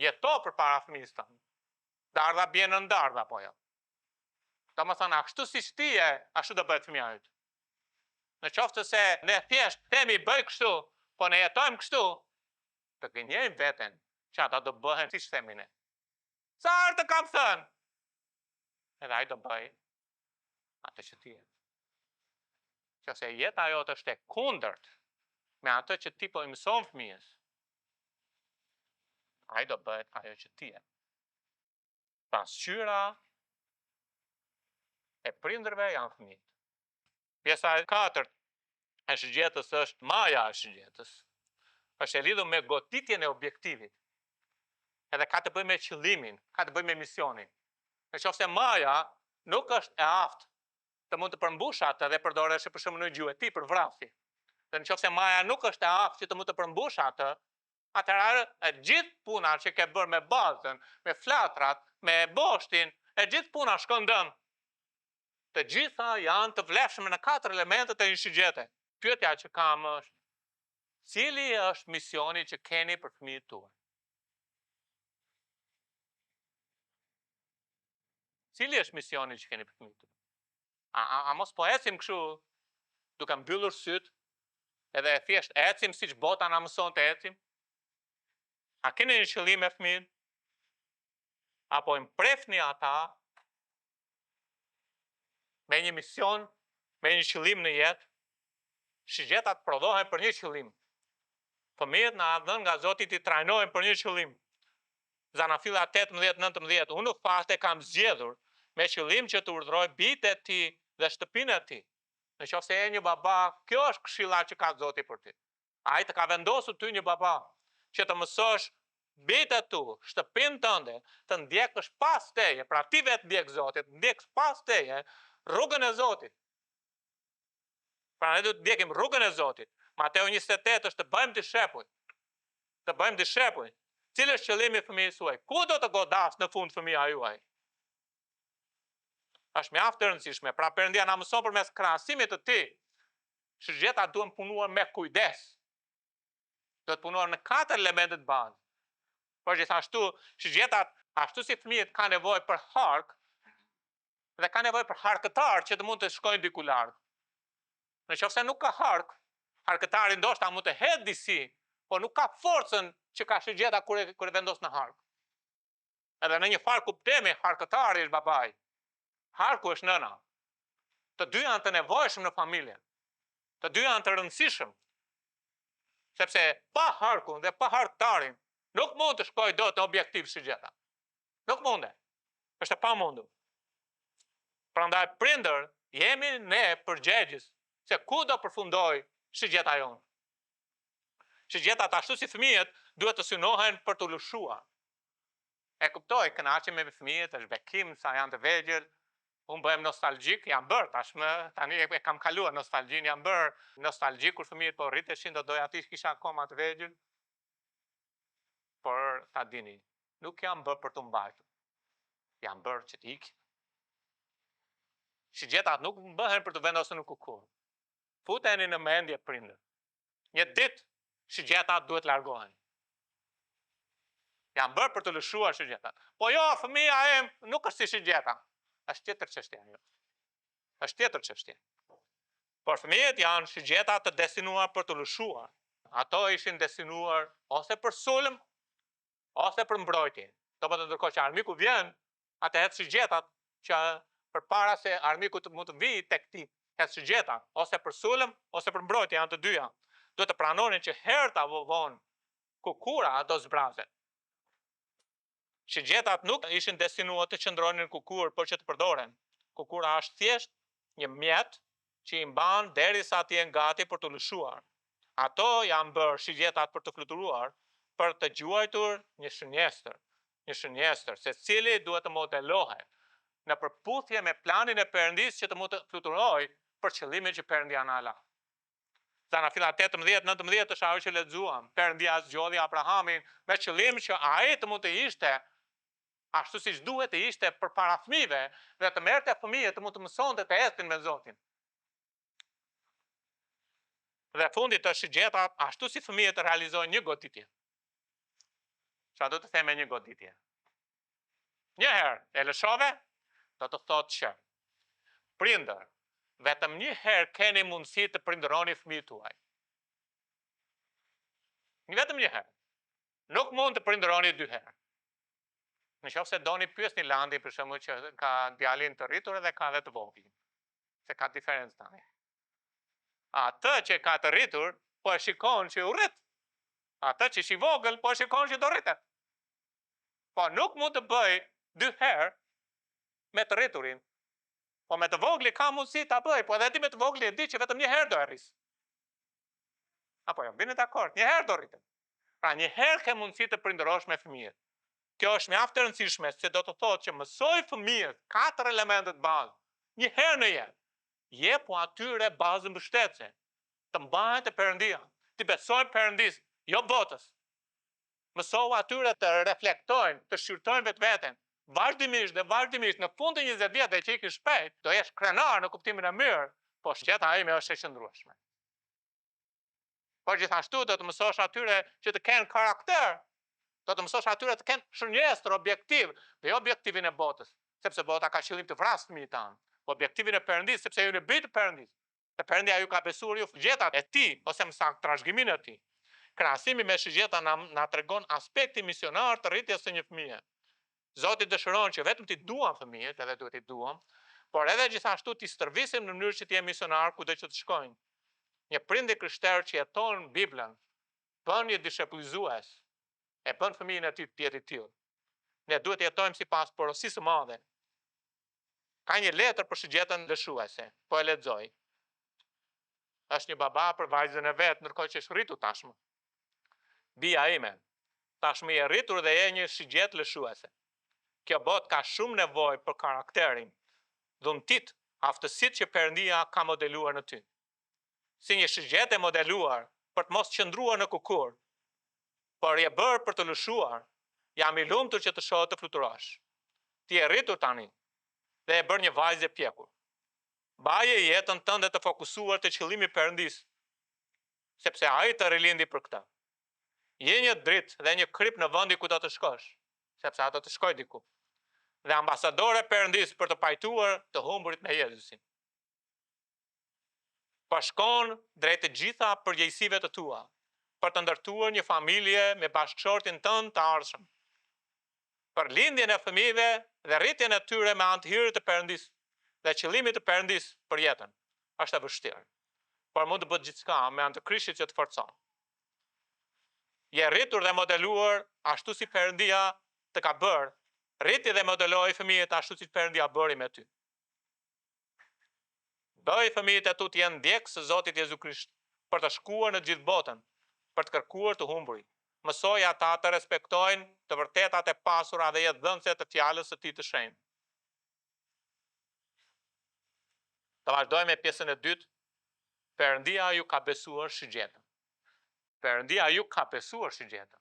jeto përpara fëmijës tënd. Dardha bie në ndardha apo jo. Do më thënë, ashtu si shtije, ashtu do bëhet fëmija ytë. Në qoftë se ne thjesht themi bëj kështu, po ne jetojmë kështu, të gënjejmë veten që ata do bëhen si themi ne. Sa të kam thënë? Edhe ai do bëj atë që ti je. Qëse jeta jote është e kundërt me atë që ti po i mëson fëmijës, ai do bëhet ajo që ti je. Pasqyra e prindërve janë fëmijët. Pjesa e katërt e shigjetës është maja e shigjetës. Është e lidhur me goditjen e objektivit. Edhe ka të bëjë me qëllimin, ka të bëjë me misionin. Nëse maja nuk është e aftë të mund të përmbush atë dhe përdoresh për shembull në gjuhë e tij për vrasje. Dhe nëse maja nuk është e aftë që të mund të përmbush atë, atëherë e gjithë puna që ke bërë me bazën, me flatrat, me boshtin, e gjithë puna shkon dëm. Të gjitha janë të vlefshme në 4 elementet e një shigjete. Pyetja që kam është, cili është misioni që keni për fëmijët tuaj? Cili është misioni që keni për fëmijët tuaj? A mos po ecim kështu, duke mbyllur syt, edhe thjesht ecim siç bota na mëson të ecim? A keni një qëllim me fëmijën? Apo i mprefni ata me një mision, me një qëllim në jetë? Shigjetat prodhohen për një qëllim. Fëmijët na dhënë nga Zoti i trajnohen për një qëllim. Zanafilla 18-19, unë fakte kam zgjedhur me qëllim që të urdhëroj bijtë e ti dhe shtëpinë e ti. Nëse je një baba, kjo është këshilla që ka Zoti për ti. Ai të ka vendosur ty një baba që të mësosh bijtë e tu, shtëpinë tënde, të ndjekësh pas teje, pra ti vetë ndjek Zotit, ndjekësh pas teje rrugën e Zotit. Pra ne do të ndjekim rrugën e Zotit. Mateo 28 është të bëjmë dishepuj. Të bëjmë dishepuj. Cili është qëllimi i fëmijës suaj? Ku do të godas në fund fëmija juaj? Është mjaft e rëndësishme. Pra Perëndia na mëson përmes krahasimit të tij. Shigjetat duhen punuar me kujdes. Do të punuar në 4 elemente të bazë. Por gjithashtu, shigjetat, ashtu si fëmijët kanë nevojë për hark, dhe kanë nevojë për harkëtar që të mund të shkojnë diku larg. Nëse nuk ka hark, harkëtari ndoshta mund të hedhë disi, por nuk ka forcën që ka shigjeta kur e vendos në hark. Edhe në një farë kuptimi, harkëtari është babai. Harku është nëna. Të dy janë të nevojshëm në familje. Të dy janë të rëndësishëm. Sepse pa harkun dhe pa harkëtarin, nuk mund të shkojë dot në objektiv shigjeta. Nuk munde. Është e pamundur. Prandaj prindër jemi ne përgjegjës se ku do përfundoj shigjeta jonë. Shigjetat ashtu si fëmijët duhet të synohen për të lëshuar. E kuptoj, kënaqem me fëmijët, është bekim sa janë të vegjël, unë bëhem nostalgjik, jam bërë tashmë, tani e kam kaluar nostalgjin, jam bërë nostalgjik kur fëmijët po rriteshin, do doja ti kisha akoma të vegjël. Por ta dini, nuk jam bërë për të mbajtur. Jam bërë që të ikë. Shigjetat nuk bëhen për të vendosur në kukur. Futeni në mendje prindër. Një ditë shigjetat duhet largohen. Jam bërë për të lëshuar shigjetat. Po jo, fëmija em nuk është si shigjeta. Është tjetër çështje ajo. Është tjetër çështje. Por fëmijët janë shigjeta të destinuar për të lëshuar. Ato ishin destinuar ose për sulm, ose për mbrojtje. Domethënë ndërkohë që armiku vjen, atëherë shigjetat që përpara se armiku të mund të vijë tek ti, ka shigjeta ose për sulm, ose për mbrojtje, janë të dyja. Duhet të pranonin që herë apo vonë kukura do zbrazet. Shigjetat nuk ishin destinuar të qëndronin në kukur për që të përdoren. Kukura është thjesht një mjet që i mban derisa të jenë gati për të lëshuar. Ato janë bërë shigjetat për të fluturuar, për të gjuajtur një shënjestër. Një shënjestër, se cili duhet të modelohet në përputhje me planin e Perëndis që të mund të fluturojë për qëllimin që Perëndia na la. Zanafilla 18-19 është ajo që lexuam. Perëndia zgjodhi Abrahamin me qëllim që ai të mund të ishte ashtu siç duhet të ishte përpara fëmijëve dhe të merrte fëmijët të mund të mësonte të ecin me Zotin. Dhe fundit të shigjetat, ashtu si fëmijët të realizojnë një goditje. Çfarë do të them me një goditje? Një herë e lëshove, do të thotë që prindër, vetëm një herë keni mundësi të prindëroni fëmijët tuaj. Vetëm një herë. Nuk mund të prindëroni 2 herë. Në qoftë se doni pyesni Landi për shembull që ka djalin të rritur dhe ka edhe të vogël. Se ka diferencë tani. Atë që ka të rritur, po e shikon që u rrit. Atë që është i vogël, po e shikon që do rritet. Po nuk mund të bëj 2 herë me të rriturin. Po me të vogli ka mundësi ta bëj, po edhe ti me të vogli e di që vetëm një herë do e rris. Apo jo, vini dakord, një herë do rritet. Pra një herë ke mundësi të prindërosh me fëmijët. Kjo është mjaft e rëndësishme, se do të thotë që mësoj fëmijët 4 elementet bazë, një herë në jetë. Jepu atyre bazën mbështetëse, të mbahen të Perëndia, të besojnë Perëndis, jo botës. Mësoj atyre të reflektojnë, të shqyrtojnë vetveten, vazhdimisht dhe vazhdimisht në fund të 20 vjetë që i shpejt, do jesh krenar në kuptimin e mirë, po shqeta ime është e qëndrueshme. Por gjithashtu do të mësosh atyre që të kenë karakter, do të mësosh atyre të kenë shënjestër, objektiv, dhe jo objektivin e botës, sepse bota ka qëllim të vrasë fëmijët tanë, po objektivin e Perëndis, sepse ju në bitë Perëndis. Dhe Perëndia ju ka besuar ju gjetat e ti, ose më saktë trashëgimin e ti. Krahasimi me shëgjeta na tregon aspekti misionar të rritjes së një fëmije. Zoti dëshiron që vetëm ti duam fëmijët, edhe duhet i duam, por edhe gjithashtu ti stërvisim në mënyrë që ti je misionar kudo që të shkojnë. Një prind i krishterë që jeton Biblën, bën një dishepullizues, e bën fëmijën e tij të jetë i tillë. Ne duhet të jetojmë sipas porosisë së madhe. Ka një letër për shëgjetën lëshuese, po e lexoj. Është një baba për vajzën e vet, ndërkohë që është rritur tashmë. Bia ime, tashmë je rritur dhe je një shëgjet lëshuese. Kjo botë ka shumë nevojë për karakterin, dhuntit, aftësitë që Perëndia ka modeluar në ty. Si një shëgjet e modeluar për të mos qëndruar në kukur, por je bërë për të lëshuar, jam i lumtur që të shoh të fluturosh. Ti je rritur tani dhe e bërë një vajzë e pjekur. Baje jetën tënde të fokusuar të qëllimi Perëndis, sepse ai të rilindi për këtë. Je një dritë dhe një krip në vendi ku do të shkosh, sepse ato të shkoj diku. Dhe ambasadore Perëndis për të pajtuar të humburit me Jezusin. Po shkon drejt të gjitha përgjegjësive të tua, për të ndërtuar një familje me bashkëshortin tënd të ardhshëm. Për lindjen e fëmijëve dhe rritjen e tyre me anë të hirit të Perëndis dhe qëllimit të Perëndis për jetën, është e vështirë. Por mund të bëhet gjithçka me anë të Krishtit që të forcon. Je rritur dhe modeluar ashtu si Perëndia të ka bërë, rriti dhe modeloi fëmijët ashtu si Perëndia bëri me ty. Bëj fëmijët e tu të jenë ndjekës së Zotit Jezu Krisht, për të shkuar në gjithë botën, për të kërkuar të humburit. Mësoj ata të respektojnë të vërtetat e pasura dhe jetë dhënëse të fjalës së tij të shenjtë. Të vazhdoj me pjesën e dytë. Perëndia ju ka besuar shëgjetën. Perëndia ju ka besuar shëgjetën.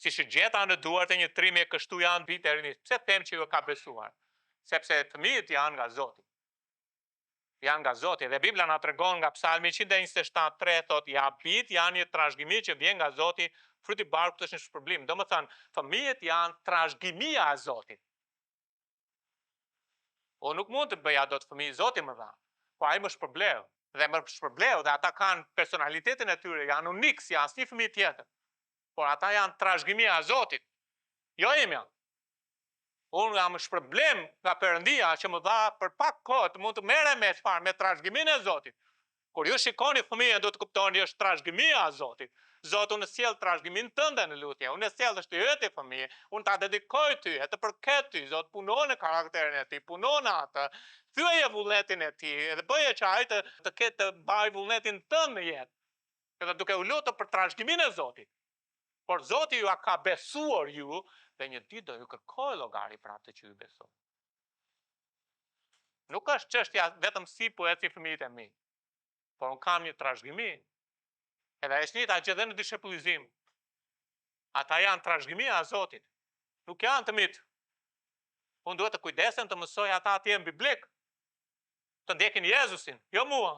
Si shëgjeta në duart e një trimi, kështu janë bitë e rinjtë. Pse them që ju ka besuar? Sepse fëmijët janë nga Zoti. Janë nga Zoti, dhe Bibla na tregon nga Psalmi 127:3 thotë, ja bitë janë një trashëgimi që vjen nga Zoti, fruti i barkut është një shpërblim. Domethënë, fëmijët janë trashëgimia e Zotit. O nuk mund të bëja dot fëmijë, Zoti më dha, po ai më shpërbleu. Dhe më shpërbleu, dhe ata kanë personalitetin e tyre, janë unik si asnjë fëmijë tjetër. Por ata janë trashëgimia e Zotit. Jo imja. Unë jam shpërblem nga Perëndia që më dha për pak kohë të mund të merrem me trashëgiminë e Zotit. Kur ju shikoni fëmijën, do të kuptoni është trashëgimia e Zotit. Zoti unë sjell trashëgiminë tënde në lutje. Unë sjell është ytë fëmijë. Unë ta dedikoj ty, e të përket ty. Zot punon në karakterin e tij, punon atë. Thyeje vullnetin e tij dhe bëje që ai të ketë të mbaj vullnetin tënd në jetë. Edhe duke u lutur për trashëgiminë e Zotit. Por Zoti ju ka besuar ju dhe një ditë do ju kërkoj llogari për atë që ju besoj. Nuk është çështja vetëm si po eci fëmijët e mi, por unë kam një trashëgimi. Edhe e njëjta që dhe në dishepullizim. Ata janë trashëgimia e Zotit. Nuk janë të mitë. Unë duhet të kujdesem të mësoj ata atje në biblik, të ndjekin Jezusin, jo mua.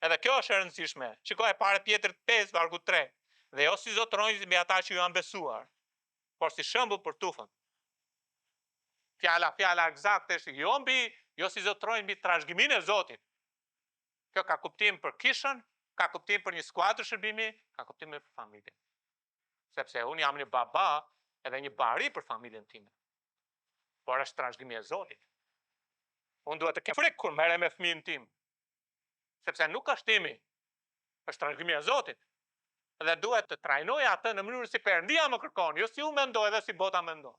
Edhe kjo është e rëndësishme. Shikoj e pare Pjetër 5, vargu 3. Dhe jo si zotëroni mbi ata që ju janë besuar, por si shembull për tufën. Fjala eksakte është jo mbi jo si zotrojnë mbi trashëgiminë e Zotit. Kjo ka kuptim për kishën, ka kuptim për një skuadër shërbimi, ka kuptim për familjen. Sepse unë jam një baba edhe një bari për familjen time. Por është trashëgimi e Zotit. Unë duhet të kem frikë kur merrem me fëmijën tim. Sepse nuk është timi, është trashëgimi e Zotit. Dhe duhet të trajnoj atë në mënyrë si Perëndia më kërkon, jo si unë mendoj dhe si bota mendon.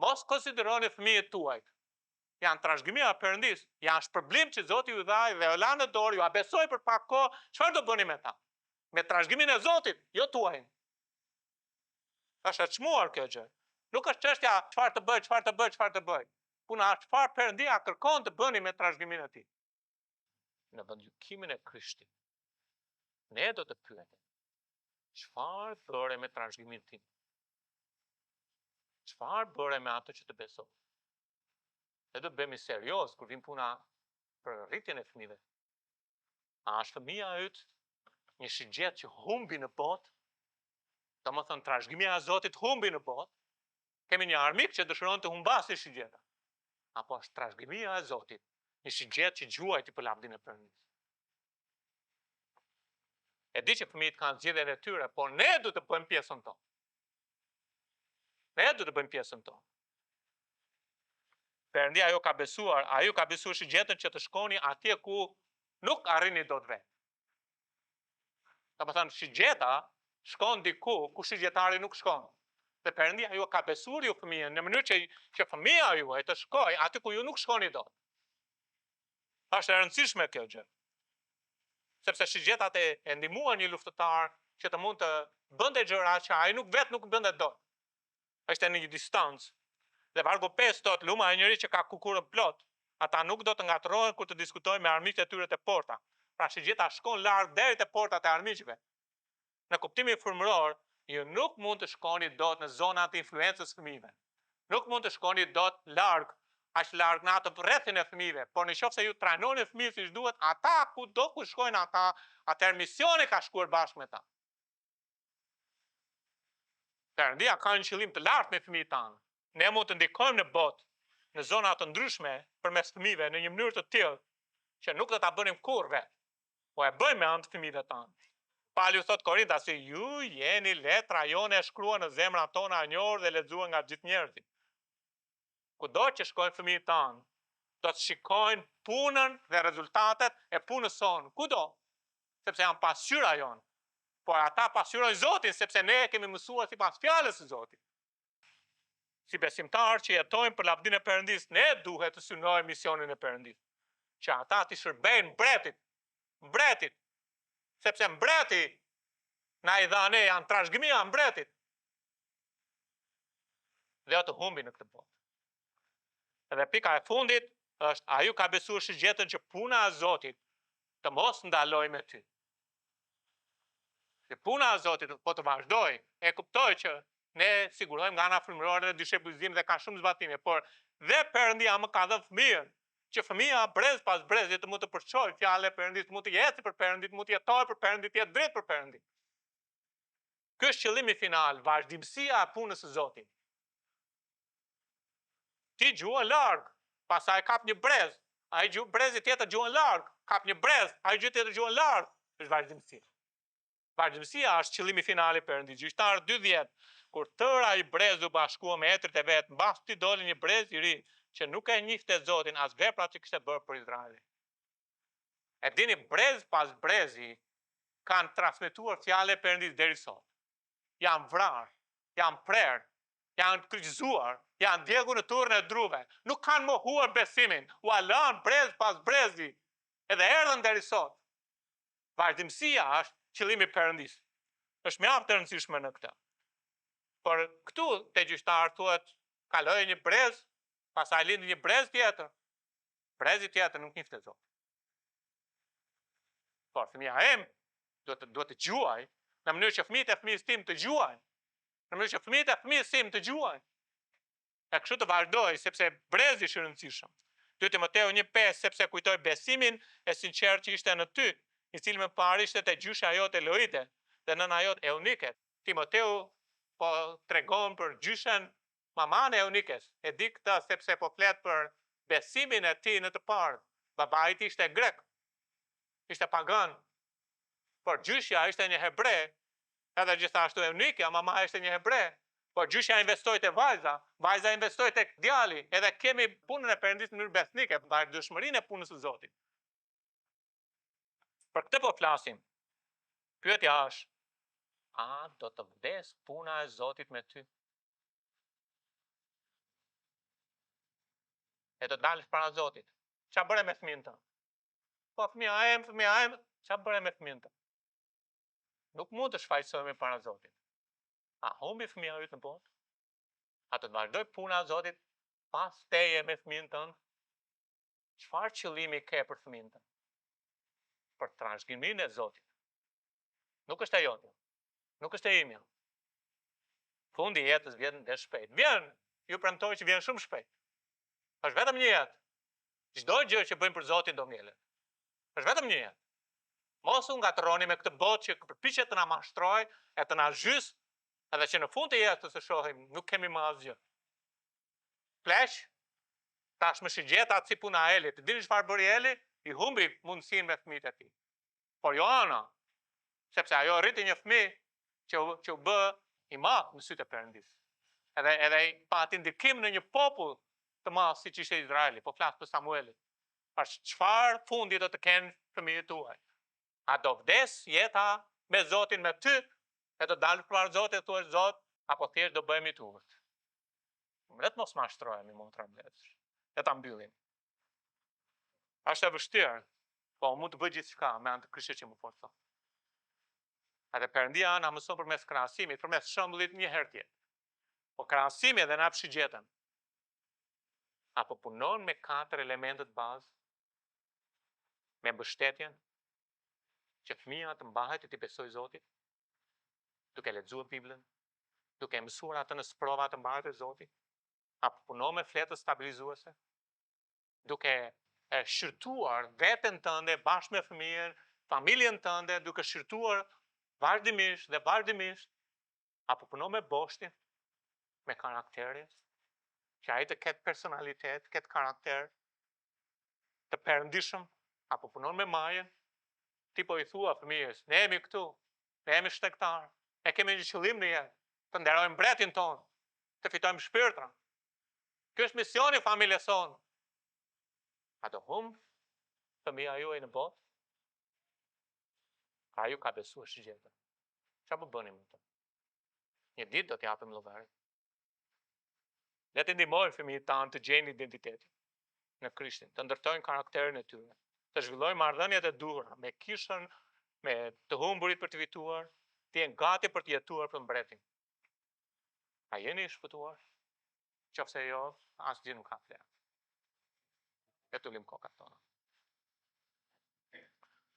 Mos konsideroni fëmijët tuaj. Janë trashëgimi e Perëndis, janë shpërblim që Zoti ju dha dhe u la në dorë, ju a besoj për pak kohë, çfarë do bëni me ta? Me trashëgimin e Zotit, jo tuajin. Është e çmuar kjo gjë. Nuk është çështja çfarë të bëj. Puna është çfarë Perëndia kërkon të bëni me trashëgimin e tij. Në vendgjykimin e Krishtit, ne do të pyetem, çfarë bëre me trashëgimin tim? Çfarë bëre me atë që të besoj? Ne do të bëhemi serioz kur vim puna për rritjen e fëmijëve. A është fëmia yt një shigjet që humbi në botë? Domethënë trashëgimia e Zotit humbi në botë. Kemi një armik që dëshiron të humbasë shigjeta. Apo është trashëgimia e Zotit, një shigjet që gjuajti për lavdin e Perëndis. E di që fëmijët kanë zgjedhjen e tyre, por ne do të bëjmë pjesën tonë. Ne do të bëjmë pjesën tonë. Perëndia ajo ka besuar shigjetën që të shkoni atje ku nuk arrini dot vetë. Domethënë shigjeta shkon diku ku shigjetari nuk shkon. Dhe Perëndia ju ka besuar ju fëmijën në mënyrë që fëmia juaj të shkojë aty ku ju nuk shkoni dot. Është e rëndësishme kjo gjë. Sepse shigjetat e ndihmuan një luftëtar që të mund të bënte gjëra që ai nuk bënte dot. Është në një distancë. Dhe vargu 5 thot, luma e njëri që ka kukurën plot, ata nuk do të ngatërohen kur të diskutojnë me armiqtë e tyre te porta. Pra shigjeta shkon larg deri te portat e armiqve. Në kuptimin frymëror, ju nuk mund të shkoni dot në zonat e influencës fëmijëve. Nuk mund të shkoni dot larg, aq larg në atë rrethin e fëmijëve, por nëse ju trajnoni fëmijët siç duhet, ata kudo ku shkojnë ata, atëherë misioni ka shkuar bashkë me ta. Perëndia ka një qëllim të lartë me fëmijët tanë. Ne mund të ndikojmë në botë, në zona të ndryshme përmes fëmijëve në një mënyrë të tillë që nuk do ta bënim kurrë vetë, po e bëjmë me anë të fëmijëve tanë. Pali u thot Korintas se ju jeni letra jone e shkruar në zemrat tona e njohur dhe lexuar nga gjithë njerëzit. Kudo që shkojnë fëmijët tanë, do të shikojnë punën dhe rezultatet e punës sonë, kudo, sepse janë pasqyra jonë. Por ata pasqyrojnë Zotin sepse ne kemi mësuar sipas fjalës së Zotit. Si besimtarë që jetojnë për lavdin e Perëndis, ne duhet të synojmë misionin e Perëndis. Që ata të shërbejnë mbretit. Sepse mbreti na i dha ne janë trashëgimia e mbretit. Dhe të humbi në këtë botë. Edhe pika e fundit është ai ka besuar shigjetën që puna e Zotit të mos ndalojë me ty. Që puna e Zotit po të vazhdoj, e kuptoj që ne sigurojmë nga ana frymërore dhe dishepullizim dhe ka shumë zbatime, por dhe Perëndia më ka dhënë fëmijën, që fëmia brez pas brezi të mund të përçojë fjalën e Perëndis, mund të jetë për Perëndin, mund të jetojë për Perëndin, të jetë drejt për Perëndin. Ky është qëllimi final, vazhdimësia e punës së Zotit. Ti gjuan larg, pastaj kap një brez, ai brezi tjetër gjuan larg, kap një brez, ai tjetër gjuan larg, është vazhdimësia. Vazhdimësia është qëllimi final i Perëndis. Gjyqtar 2:10, kur tëra i brez u bashkua me etrit e vet, mbas ti doli një brez i ri, që nuk e njihte Zotin as veprat që kishte bërë për Izraelin. E dini, brez pas brezi kanë transmetuar fjalën e Perëndis deri sot. Janë vrarë, janë prerë, janë kryqëzuar, janë djegur në turrën e druve. Nuk kanë mohuar besimin, u lanë brez pas brezi, edhe erdhën deri sot. Vazhdimësia është qëllimi i Perëndis. Është mjaft e rëndësishme në këtë. Por këtu te gjyqtar thuhet, kaloi një brez, pastaj lindi një brez tjetër. Brezi tjetër nuk njihte Zotin. Por fëmia em duhet të gjuaj në mënyrë që fëmijët e fëmijës tim të gjuajnë. Në mënyrë që fëmijët e fëmijës tim të gjuajnë. E kështu të vazhdoj, sepse brezi është i rëndësishëm. 2 Timoteu 1:5, sepse kujtoj besimin e sinqert që ishte në ty, i cili më parë ishte te gjysha jote Loide dhe nëna jote Eunike. Timoteu po tregon për gjyshen mamane e Eunikes. E di këtë sepse po flet për besimin e tij në të parë. Babait ishte grek, ishte pagan, por gjyshja ishte një hebre, edhe gjithashtu e unikja, mama ishte një hebre, por gjyshja investoi te vajza investoi tek djali, edhe kemi punën e Perëndisë në mënyrë besnike, vazhdimërinë e punës së Zotit. Për këtë po flasim. Pyetja është, a do të vdes puna e Zotit me ty? E do dalësh para Zotit. Ç'a bëre me fëmijën tënd? Po fëmia em, ç'a bëre me fëmijën tënd? Nuk mund të shfaqsohemi para Zotit. A humbi fëmia yt në botë? A të vazhdoj puna e Zotit pas teje me fëmijën tënd? Çfarë qëllimi ke për fëmijën tënd? Për trashëgiminë e Zotit. Nuk është e jote. Nuk është e imja. Fundi i jetës vjen dhe shpejt. Vjen, ju premtoj që vjen shumë shpejt. Është vetëm një jetë. Çdo gjë që bëjmë për Zotin do ngjelet. Është vetëm një jetë. Mos u ngatroni me këtë botë që përpiqet të na mashtrojë, e të na zhys, edhe që në fund të jetës të shohim, nuk kemi më asgjë. Pleq, tashmë shigjeta si puna e Elit. Dini çfarë bëri Eli? I humbi mundësinë me fëmijët e tij. Por Johana, sepse ajo rriti një fëmijë që u bë i madh në sytë e Perëndisë. Edhe pati ndikim në një popull të madh siç ishte Izraeli, po flas për Samuelin. Çfarë fundi do të kenë fëmijët tuaj? A do vdes jeta me Zotin me ty, e do dalë para Zotit e thuash Zot, apo thjesht do bëhemi të urtë? Le të mos mashtrohemi motra mbledhësh. Le ta mbyllim. Është e vështirë, po mund të bëj gjithçka me anë të Krishtit që më forcon. Edhe Perëndia na mëson përmes krahasimit, përmes shembullit një herë tjetër. Po krahasimi edhe na shigjetën. Apo punon me 4 elementet bazë, me mbështetjen, që fëmia të mbahet e të besoj Zotit, duke lexuar Biblën, duke mësuar atë në sprova të mbarë të Zotit, apo punon me fletës stabilizuese, duke shërtuar veten tënde bashkë me fëmijën, familjen tënde, duke shërtuar vazhdimisht, apo punon me boshtin, me karakterin, që ai të ketë personalitet, ketë karakter, të perëndishëm, apo punon me majën, ti po i thua fëmijës, ne jemi këtu, ne jemi shtektar, ne kemi një qëllim në jetë, të nderojmë mbretin tonë, të fitojmë shpirtra. Ky është misioni i familjes sonë. A do humb fëmia juaj në botë? A ju ka besuar shigjetën? Çfarë po bëni me të? Një ditë do t'i japim llogari. Le të ndihmojmë fëmijët tanë të gjejnë identitetin në Krishtin, të ndërtojnë karakterin e tyre, të zhvillojnë marrëdhëniet e duhura me kishën, me të humburit për të fituar, të jenë gati për të jetuar për mbretin. A jeni i shpëtuar? Qofse jo, asgjë nuk ka fletë. E tullim kokat tona.